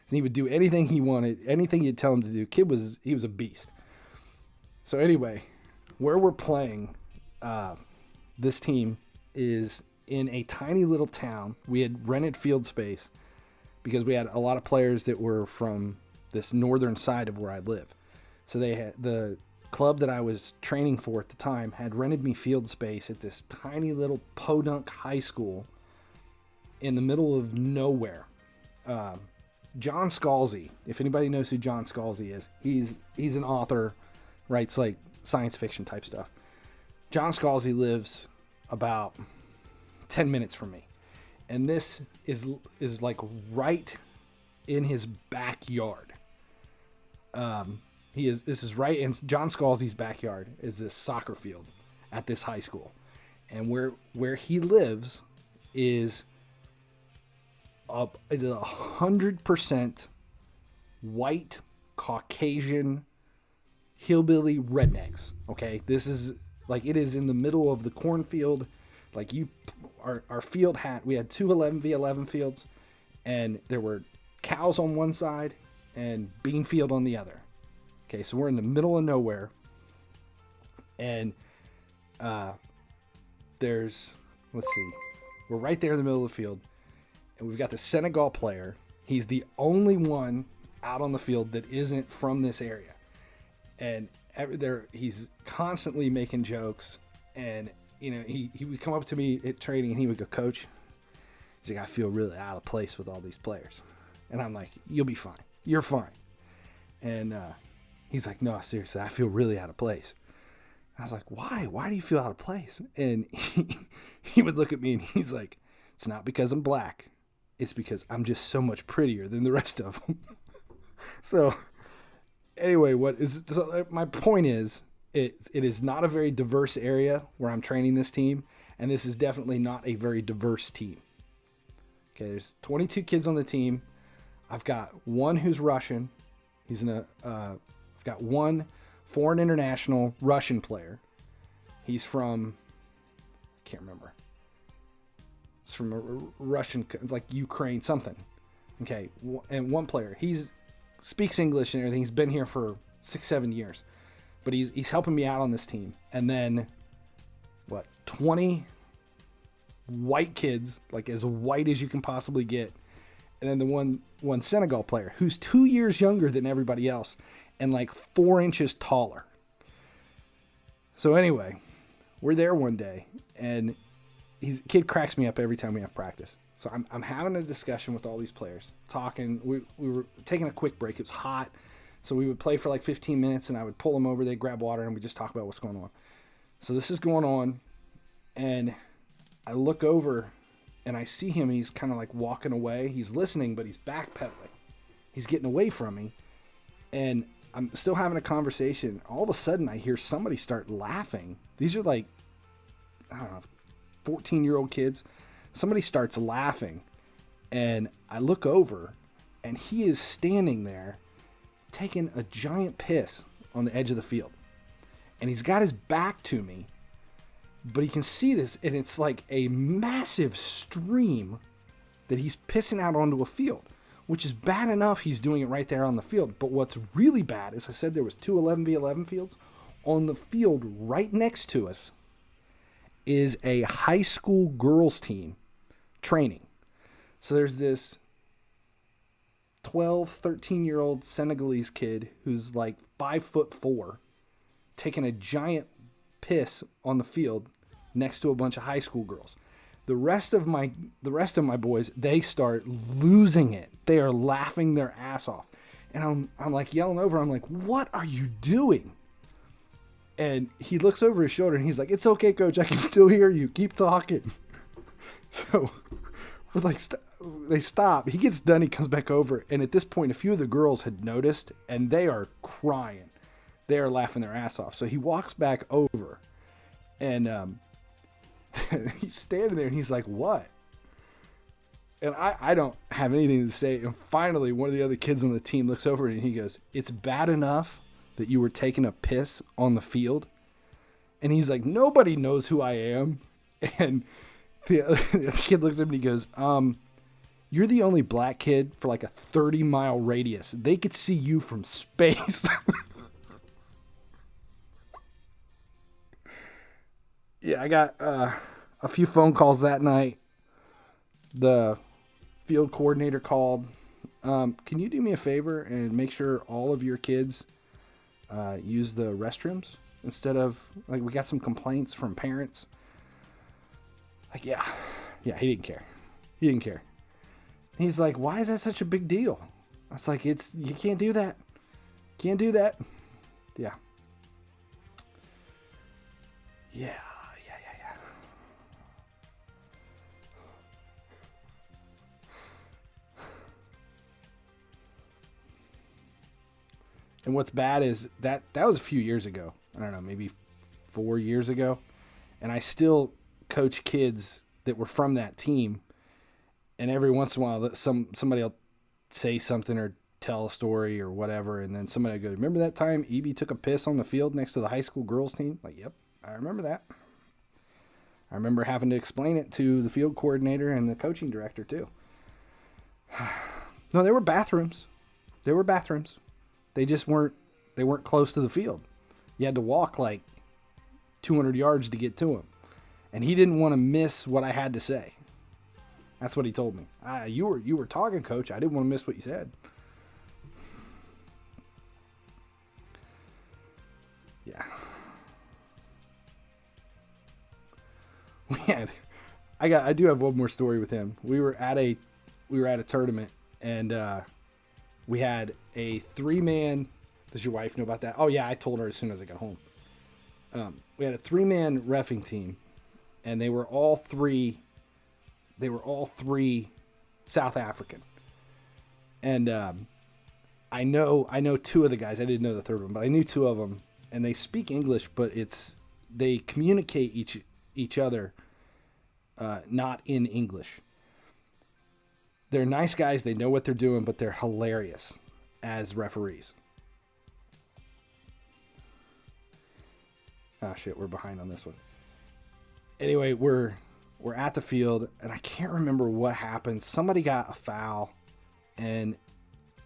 And he would do anything he wanted, anything you'd tell him to do. He was a beast. So anyway, where we're playing, this team is in a tiny little town. We had rented field space because we had a lot of players that were from this northern side of where I live. So they had the club that I was training for at the time had rented me field space at this tiny little podunk high school in the middle of nowhere. John Scalzi, if anybody knows who John Scalzi is, he's an author, writes like science fiction type stuff. John Scalzi lives about 10 minutes from me. And this is like right in his backyard. This is right in John Scalzi's backyard is this soccer field at this high school. And where he lives is 100% white Caucasian hillbilly rednecks. Okay, this is like, it is in the middle of the cornfield. Like, our field we had two 11v11 fields, and there were cows on one side and bean field on the other. Okay, so we're in the middle of nowhere, and we're right there in the middle of the field, and we've got the Senegal player. He's the only one out on the field that isn't from this area, and he's constantly making jokes, and he would come up to me at training and he would go, Coach, he's like, I feel really out of place with all these players. And I'm like, you'll be fine. You're fine. And he's like, no, seriously, I feel really out of place. I was like, why? Why do you feel out of place? And he would look at me and he's like, it's not because I'm black. It's because I'm just so much prettier than the rest of them. So anyway, my point is, it is not a very diverse area where I'm training this team, and this is definitely not a very diverse team. Okay, there's 22 kids on the team. I've got one who's Russian. I've got one foreign international Russian player. He's from, I can't remember. It's from a Russian, it's like Ukraine something. Okay, and one player, speaks English and everything. He's been here for 6-7 years. But he's helping me out on this team. And then, 20 white kids, like as white as you can possibly get. And then the one Senegal player who's 2 years younger than everybody else and like 4 inches taller. So anyway, we're there one day, and kid cracks me up every time we have practice. So I'm having a discussion with all these players, talking. We were taking a quick break. It was hot. So we would play for like 15 minutes, and I would pull them over. They'd grab water, and we'd just talk about what's going on. So this is going on, and I look over, and I see him. He's kind of like walking away. He's listening, but he's backpedaling. He's getting away from me, and I'm still having a conversation. All of a sudden, I hear somebody start laughing. These are like, I don't know, 14-year-old kids. Somebody starts laughing, and I look over, and he is standing there taking a giant piss on the edge of the field. And he's got his back to me, but he can see this, and it's like a massive stream that he's pissing out onto a field, which is bad enough he's doing it right there on the field. But what's really bad is, I said there was two 11v11 fields. On the field right next to us is a high school girls team training. So there's this 12, 13-year-old Senegalese kid who's like 5'4", taking a giant piss on the field next to a bunch of high school girls. The rest of my boys, they start losing it. They are laughing their ass off. And I'm like yelling over. I'm like, "What are you doing?" And he looks over his shoulder and he's like, "It's okay, coach. I can still hear you. Keep talking." So we're like, they stop. He gets done. He comes back over. And at this point, a few of the girls had noticed and they are crying. They are laughing their ass off. So he walks back over and he's standing there and he's like, "What?" And I don't have anything to say. And finally, one of the other kids on the team looks over and he goes, "It's bad enough that you were taking a piss on the field." And he's like, "Nobody knows who I am." And the other kid looks at him and he goes, "You're the only black kid for like a 30-mile radius. They could see you from space." Yeah, I got a few phone calls that night. The field coordinator called. "Can you do me a favor and make sure all of your kids use the restrooms instead of, like, we got some complaints from parents." Like, yeah, he didn't care. He's like, "Why is that such a big deal?" I was like, you can't do that. Yeah. Yeah. And what's bad is that was a few years ago. I don't know, maybe 4 years ago. And I still coach kids that were from that team. And every once in a while, somebody will say something or tell a story or whatever. And then somebody will go, "Remember that time EB took a piss on the field next to the high school girls team?" Like, yep, I remember that. I remember having to explain it to the field coordinator and the coaching director too. No, there were bathrooms. They just weren't close to the field. You had to walk like 200 yards to get to them. And he didn't want to miss what I had to say. That's what he told me. You were talking, coach. I didn't want to miss what you said. Yeah. I do have one more story with him. We were at a tournament and we had a 3-man. Does your wife know about that? Oh yeah, I told her as soon as I got home. We had a 3-man reffing team, and they were all three South African. And I know 2 of the guys. I didn't know the third one, but I knew 2 of them, and they speak English, but they communicate each other not in English. They're nice guys. They know what they're doing, but they're hilarious as referees. Oh shit, we're behind on this one. Anyway, we're at the field, and I can't remember what happened. Somebody got a foul, and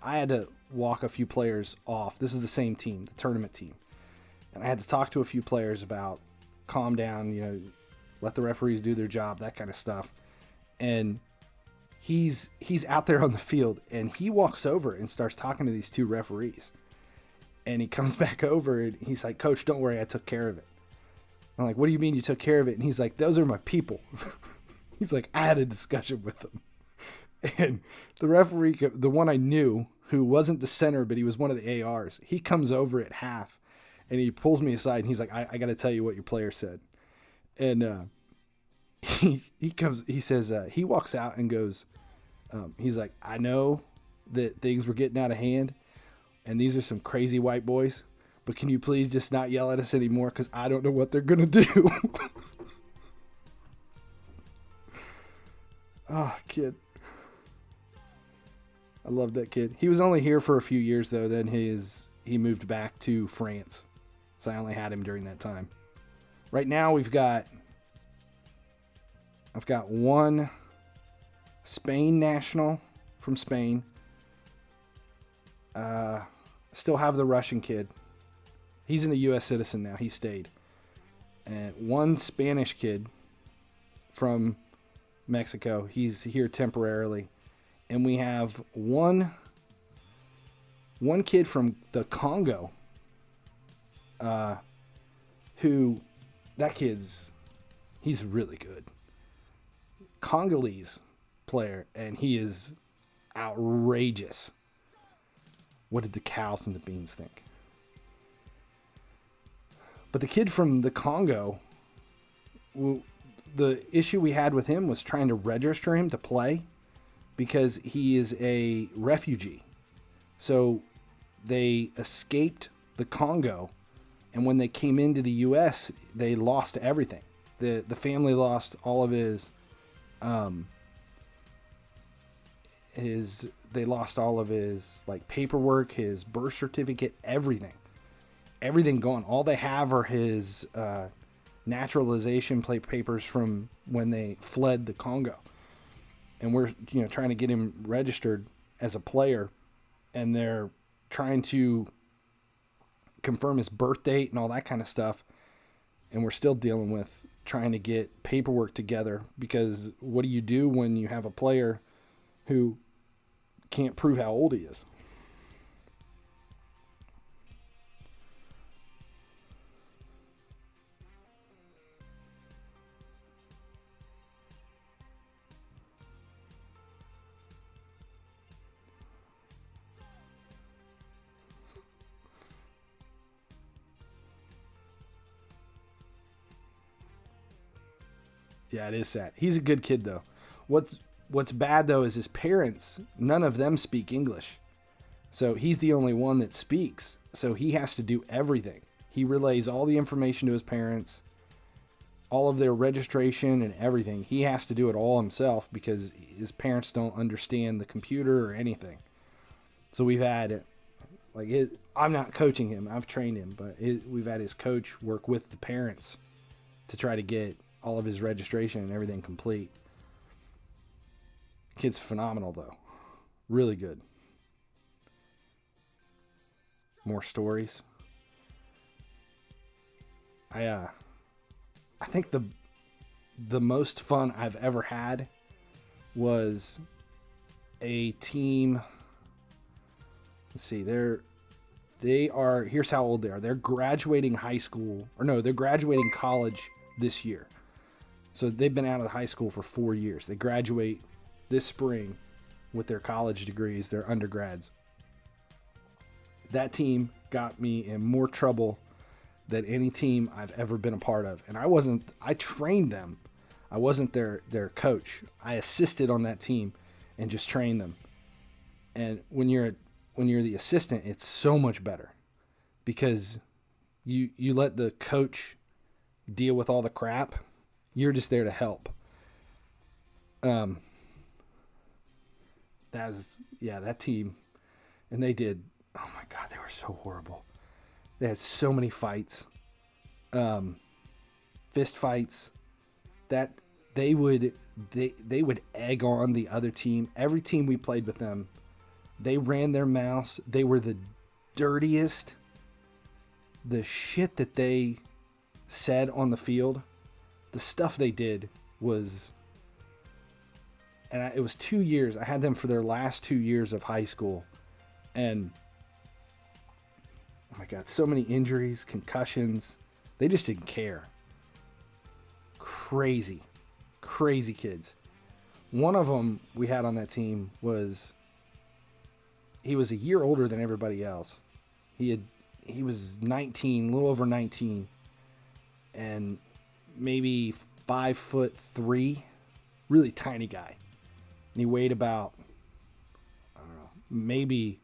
I had to walk a few players off. This is the same team, the tournament team. And I had to talk to a few players about calm down, let the referees do their job, that kind of stuff. And he's out there on the field, and he walks over and starts talking to these 2 referees. And he comes back over, and he's like, "Coach, don't worry, I took care of it." I'm like, "What do you mean you took care of it?" And he's like, "Those are my people." He's like, "I had a discussion with them." And the referee, the one I knew, who wasn't the center, but he was one of the ARs, he comes over at half, and he pulls me aside, and he's like, I got to tell you what your player said. And he says, he walks out and goes, he's like, "I know that things were getting out of hand, and these are some crazy white boys, but can you please just not yell at us anymore, because I don't know what they're going to do." Oh, kid. I love that kid. He was only here for a few years, though. Then he moved back to France, so I only had him during that time. Right now, I've got one Spain national from Spain. Still have the Russian kid. He's in the U.S. citizen now. He stayed. And one Spanish kid from Mexico. He's here temporarily. And we have one one kid from the Congo, who, he's really good. Congolese player, and he is outrageous. What did the cows and the beans think? But the kid from the Congo, the issue we had with him was trying to register him to play because he is a refugee. So they escaped the Congo, and when they came into the U.S., they lost everything. The family lost all of they lost all of his like paperwork, his birth certificate, everything gone. All they have are his naturalization papers from when they fled the Congo, and we're trying to get him registered as a player, and they're trying to confirm his birth date and all that kind of stuff, and we're still dealing with trying to get paperwork together, because what do you do when you have a player who can't prove how old he is? Yeah, it is sad. He's a good kid though. What's bad though is his parents, none of them speak English. So he's the only one that speaks. So he has to do everything. He relays all the information to his parents, all of their registration and everything. He has to do it all himself because his parents don't understand the computer or anything. So we've had, I'm not coaching him. I've trained him, but we've had his coach work with the parents to try to get all of his registration and everything complete. Kid's phenomenal though. Really good. More stories. I think the most fun I've ever had was a team. Let's see, they are, here's how old they are. They're graduating high school, or no, they're graduating college this year. So they've been out of high school for 4 years. They graduate this spring with their college degrees, their undergrads. That team got me in more trouble than any team I've ever been a part of. And I trained them. I wasn't their coach. I assisted on that team and just trained them. And when you're the assistant, it's so much better because you let the coach deal with all the crap. You're just there to help. That team, and they did. Oh my God, they were so horrible. They had so many fights, fist fights. That they would egg on the other team. Every team we played with them, they ran their mouths. They were the dirtiest. The shit that they said on the field, the stuff they did was, and it was 2 years. I had them for their last 2 years of high school, and oh my God, so many injuries, concussions. They just didn't care. Crazy kids. One of them we had on that team he was a year older than everybody else. He was 19, a little over 19, and maybe 5'3", really tiny guy. And he weighed about, I don't know, maybe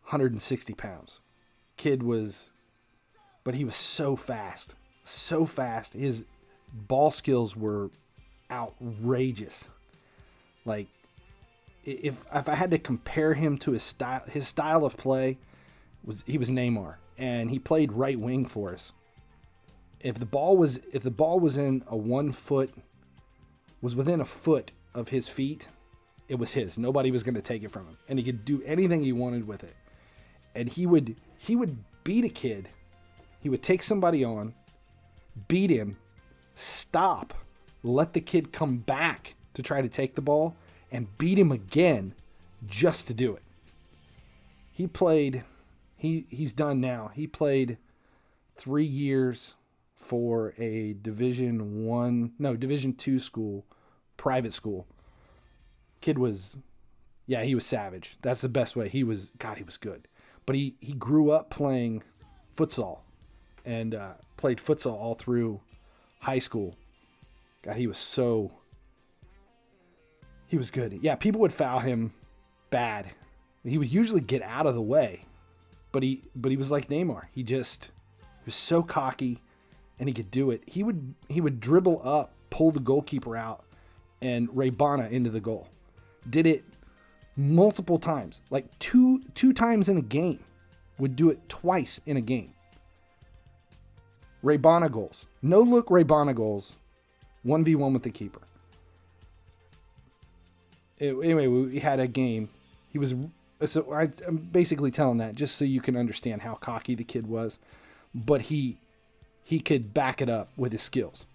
160 pounds. But he was so fast. His ball skills were outrageous. Like, if I had to compare him to his style of play, he was Neymar, and he played right wing for us. If the ball was in was within a foot of his feet, it was his. Nobody was going to take it from him, and he could do anything he wanted with it. And he would beat a kid. He would take somebody on, beat him, stop, let the kid come back to try to take the ball, and beat him again just to do it. he played. He's done now. He played 3 years for a Division 2 school, private school. Kid was, yeah, he was savage. That's the best way. He was good. But he grew up playing futsal and played futsal all through high school. God, he was good. Yeah, people would foul him bad. He would usually get out of the way, but he was like Neymar. He was so cocky, and he could do it. He would dribble up, pull the goalkeeper out, and Ray-Bana into the goal. Did it multiple times, like two times in a game. Would do it twice in a game. Ray-Bana goals, no look Ray-Bana goals, 1v1 with the keeper. Anyway, we had a game. So I'm basically telling that just so you can understand how cocky the kid was, but he could back it up with his skills.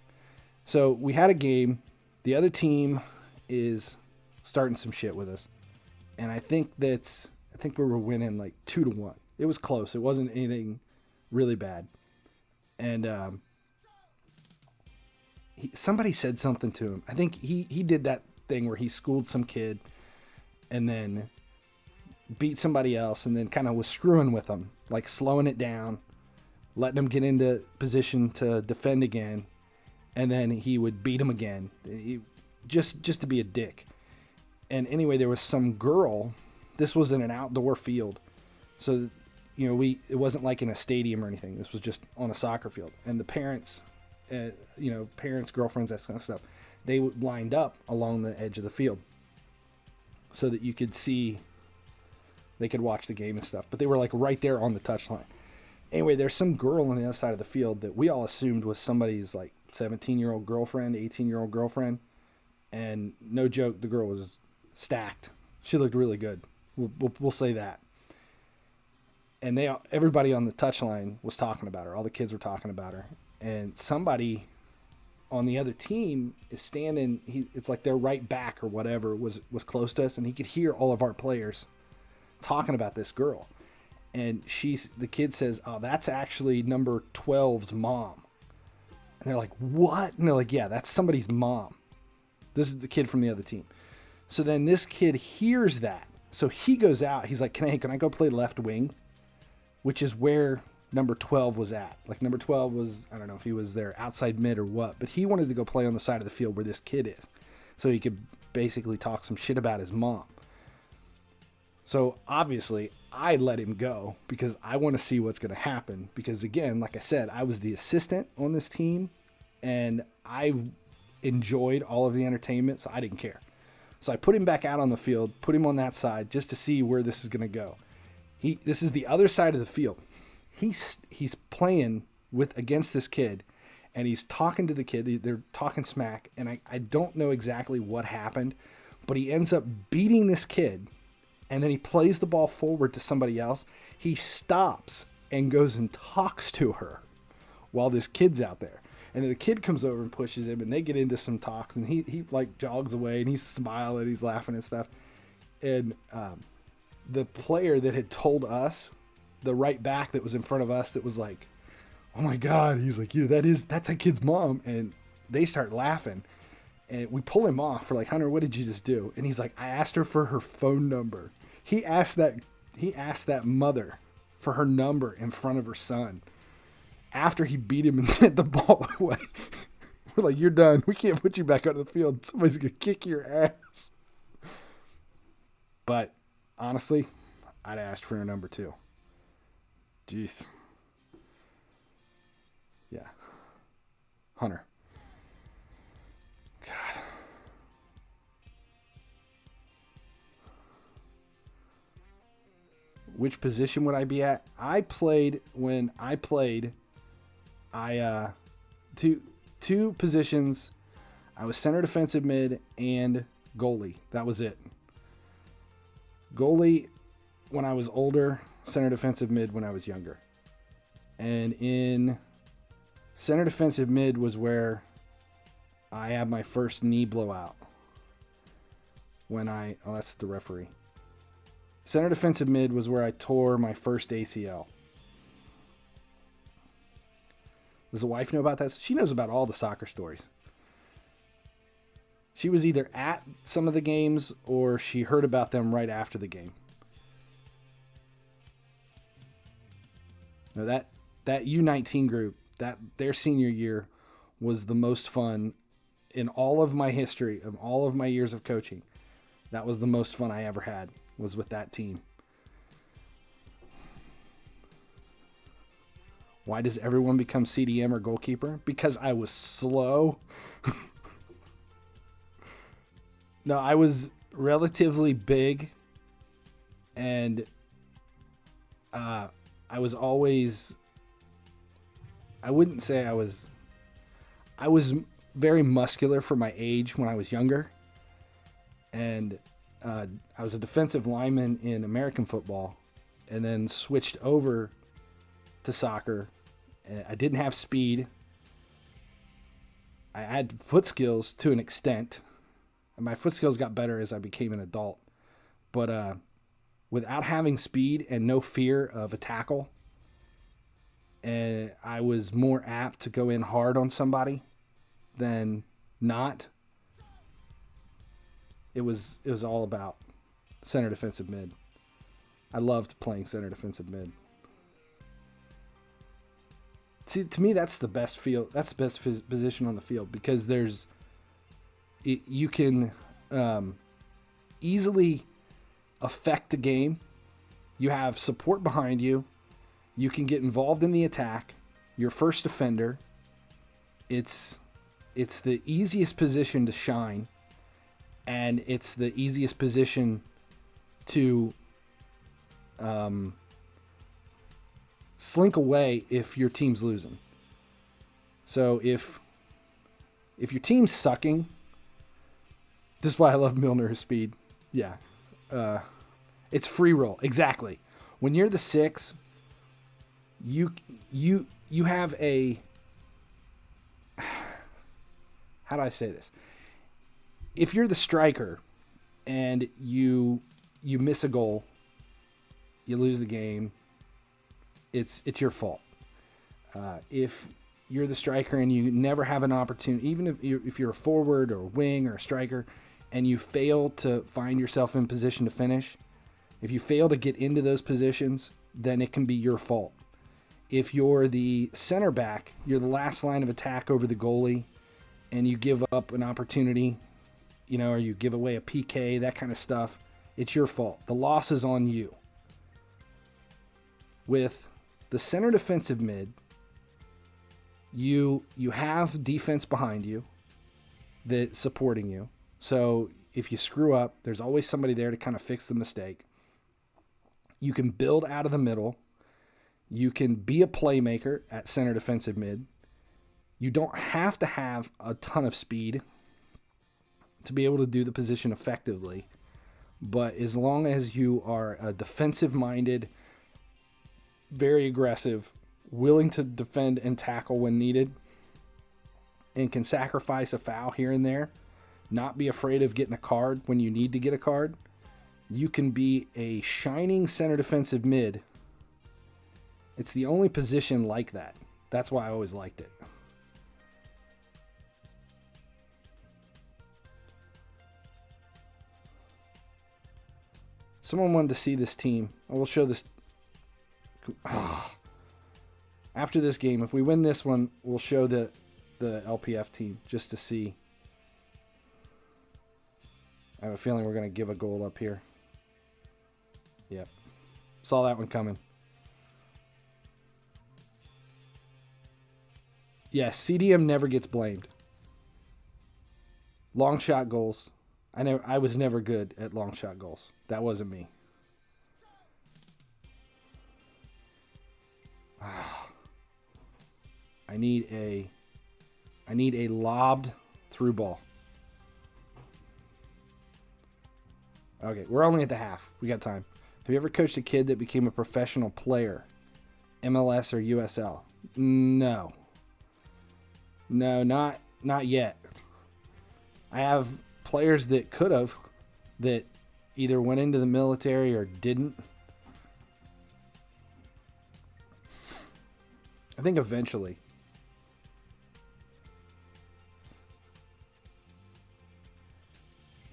So we had a game. The other team is starting some shit with us, and I think we were winning like 2-1. It was close. It wasn't anything really bad, and somebody said something to him. I think he did that thing where he schooled some kid, and then beat somebody else, and then kind of was screwing with them, like slowing it down, letting them get into position to defend again, and then he would beat them again, just to be a dick. And anyway, there was some girl. This was in an outdoor field, so it wasn't like in a stadium or anything. This was just on a soccer field, and the parents, parents, girlfriends, that kind of stuff, they lined up along the edge of the field so that you could see. They could watch the game and stuff, but they were like right there on the touchline. Anyway, there's some girl on the other side of the field that we all assumed was somebody's like 17-year-old girlfriend, 18-year-old girlfriend. And no joke, the girl was stacked. She looked really good. We'll say that. And everybody on the touchline was talking about her. All the kids were talking about her. And somebody on the other team is standing. It's like their right back or whatever was close to us, and he could hear all of our players talking about this girl. And the kid says, "Oh, that's actually number 12's mom." And they're like, "What?" And they're like, "Yeah, that's somebody's mom. This is the kid from the other team." So then this kid hears that. So he goes out. He's like, can I go play left wing? Which is where number 12 was at. Like number 12 was, I don't know if he was there outside mid or what, but he wanted to go play on the side of the field where this kid is. So he could basically talk some shit about his mom. So obviously I let him go because I want to see what's going to happen. Because again, like I said, I was the assistant on this team and I enjoyed all of the entertainment, so I didn't care. So I put him back out on the field, put him on that side just to see where this is going to go. This is the other side of the field. He's playing against this kid, and he's talking to the kid. They're talking smack, and I don't know exactly what happened, but he ends up beating this kid, and then he plays the ball forward to somebody else. He stops and goes and talks to her while this kid's out there. And then the kid comes over and pushes him, and they get into some talks, and he like jogs away, and he's smiling, he's laughing and stuff. And the player that had told us, the right back that was in front of us, that was like, "Oh my God," he's like, "Yeah, that's that kid's mom." And they start laughing, and we pull him off. For like, "Hunter, what did you just do?" And he's like, "I asked her for her phone number." He asked that mother for her number in front of her son after he beat him and sent the ball away. We're like, "You're done. We can't put you back on the field. Somebody's gonna kick your ass." But honestly, I'd asked for her number too. Jeez. Yeah. Hunter. God. Which position would I be at? When I played, two positions. I was center, defensive mid, and goalie. That was it. Goalie when I was older, center, defensive mid when I was younger. And in center, defensive mid was where I had my first knee blowout. That's the referee. Center defensive mid was where I tore my first ACL. Does the wife know about that? She knows about all the soccer stories. She was either at some of the games or she heard about them right after the game. Now that U19 group, that their senior year was the most fun in all of my history, of all of my years of coaching. That was the most fun I ever had, was with that team. Why does everyone become CDM or goalkeeper? Because I was slow. No, I was relatively big, and I was always, I wouldn't say I was very muscular for my age when I was younger, and I was a defensive lineman in American football, and then switched over to soccer. I didn't have speed. I had foot skills to an extent. My foot skills got better as I became an adult. But without having speed and no fear of a tackle, I was more apt to go in hard on somebody than not. It was all about center defensive mid. I loved playing center defensive mid. See, to me, that's the best field. That's the best position on the field because you can easily affect the game. You have support behind you. You can get involved in the attack. You're first defender. It's the easiest position to shine, and it's the easiest position to slink away if your team's losing. So if your team's sucking, this is why I love Milner's speed. Yeah. It's free roll. Exactly. When you're the 6, you have a, how do I say this? If you're the striker and you miss a goal, you lose the game, it's your fault. If you're the striker and you never have an opportunity, even if you're a forward or a wing or a striker, and you fail to find yourself in position to finish, if you fail to get into those positions, then it can be your fault. If you're the center back, you're the last line of attack over the goalie, and you give up an opportunity, or you give away a PK, that kind of stuff, it's your fault. The loss is on you. With the center defensive mid, you have defense behind you that's supporting you. So if you screw up, there's always somebody there to kind of fix the mistake. You can build out of the middle. You can be a playmaker at center defensive mid. You don't have to have a ton of speed to be able to do the position effectively. But as long as you are a defensive-minded, very aggressive, willing to defend and tackle when needed, and can sacrifice a foul here and there, not be afraid of getting a card when you need to get a card, you can be a shining center defensive mid. It's the only position like that. That's why I always liked it. Someone wanted to see this team. I will show this. After this game, if we win this one, we'll show the LPF team just to see. I have a feeling we're going to give a goal up here. Yep. Saw that one coming. Yes, CDM never gets blamed. Long shot goals. I was never good at long shot goals. That wasn't me. I need a lobbed through ball. Okay, we're only at the half. We got time. Have you ever coached a kid that became a professional player? MLS or USL? No. No, not yet. I have players that could have, that either went into the military or didn't. I think eventually.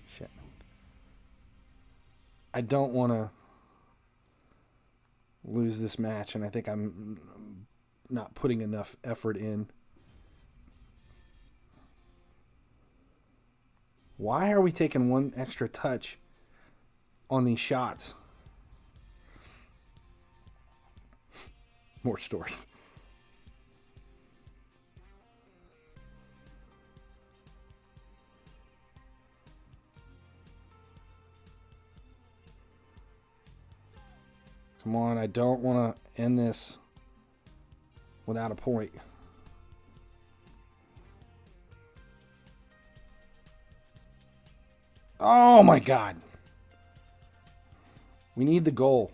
Shit. I don't want to lose this match, and I think I'm not putting enough effort in. Why are we taking one extra touch on these shots? More stories. Come on, I don't want to end this without a point. Oh my God. We need the goal.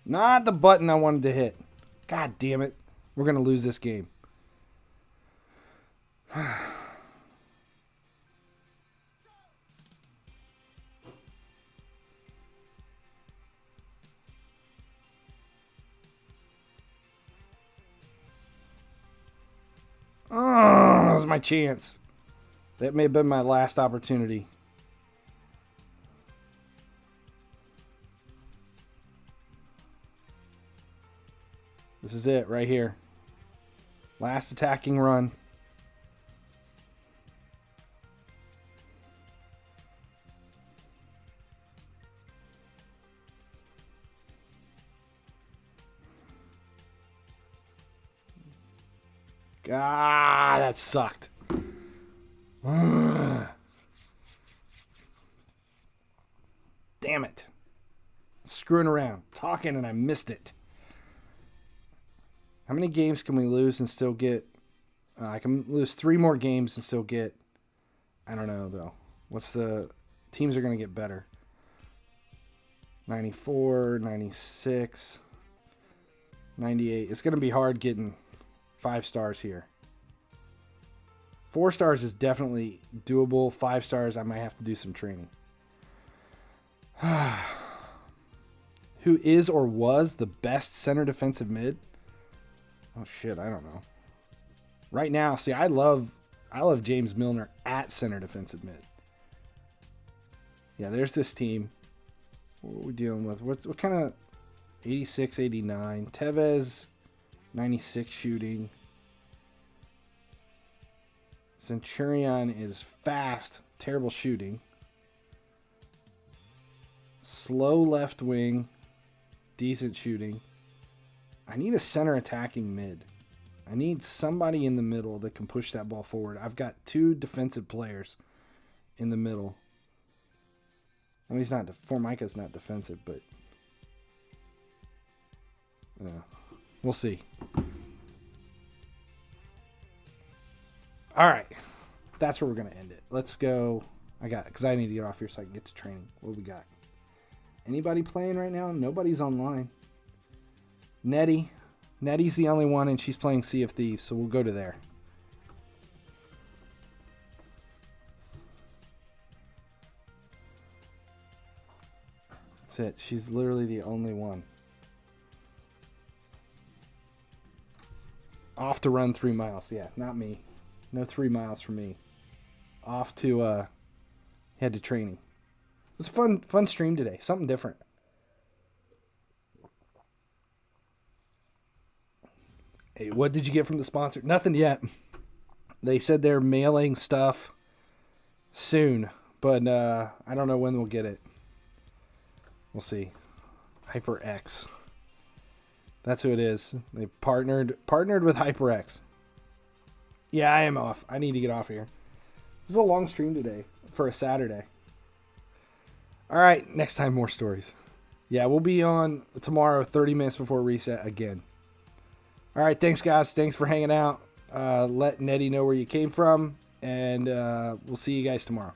Not the button I wanted to hit. God damn it. We're going to lose this game. Oh, that was my chance. That may have been my last opportunity. This is it right here. Last attacking run. Ah, that sucked. Damn it. Screwing around, talking, and I missed it. How many games can we lose and still get... I can lose 3 more games and still get... I don't know, though. What's the... Teams are going to get better. 94, 96, 98. It's going to be hard getting 5 stars here. 4 stars is definitely doable. 5 stars, I might have to do some training. Who is or was the best center defensive mid? Oh shit, I don't know. Right now, see, I love James Milner at center defensive mid. Yeah, there's this team. What are we dealing with? What kind of 86, 89? Tevez, 96 shooting. Centurion is fast, terrible shooting. Slow left wing, decent shooting. I need a center attacking mid. I need somebody in the middle that can push that ball forward. I've got 2 defensive players in the middle. Well, he's not. Formica's not defensive, but we'll see. All right, that's where we're gonna end it. Let's go. Because I need to get off here so I can get to training. What do we got? Anybody playing right now? Nobody's online. Nettie's the only one, and she's playing Sea of Thieves, so we'll go to there. That's it. She's literally the only one. Off to run 3 miles. Yeah, not me. No 3 miles for me. Off to head to training. It was a fun stream today. Something different. Hey, what did you get from the sponsor? Nothing yet. They said they're mailing stuff soon, but I don't know when we'll get it. We'll see. HyperX. That's who it is. They partnered with HyperX. Yeah, I am off. I need to get off here. This is a long stream today for a Saturday. All right, next time more stories. Yeah, we'll be on tomorrow 30 minutes before reset again. All right, thanks, guys. Thanks for hanging out. Let Nettie know where you came from, and we'll see you guys tomorrow.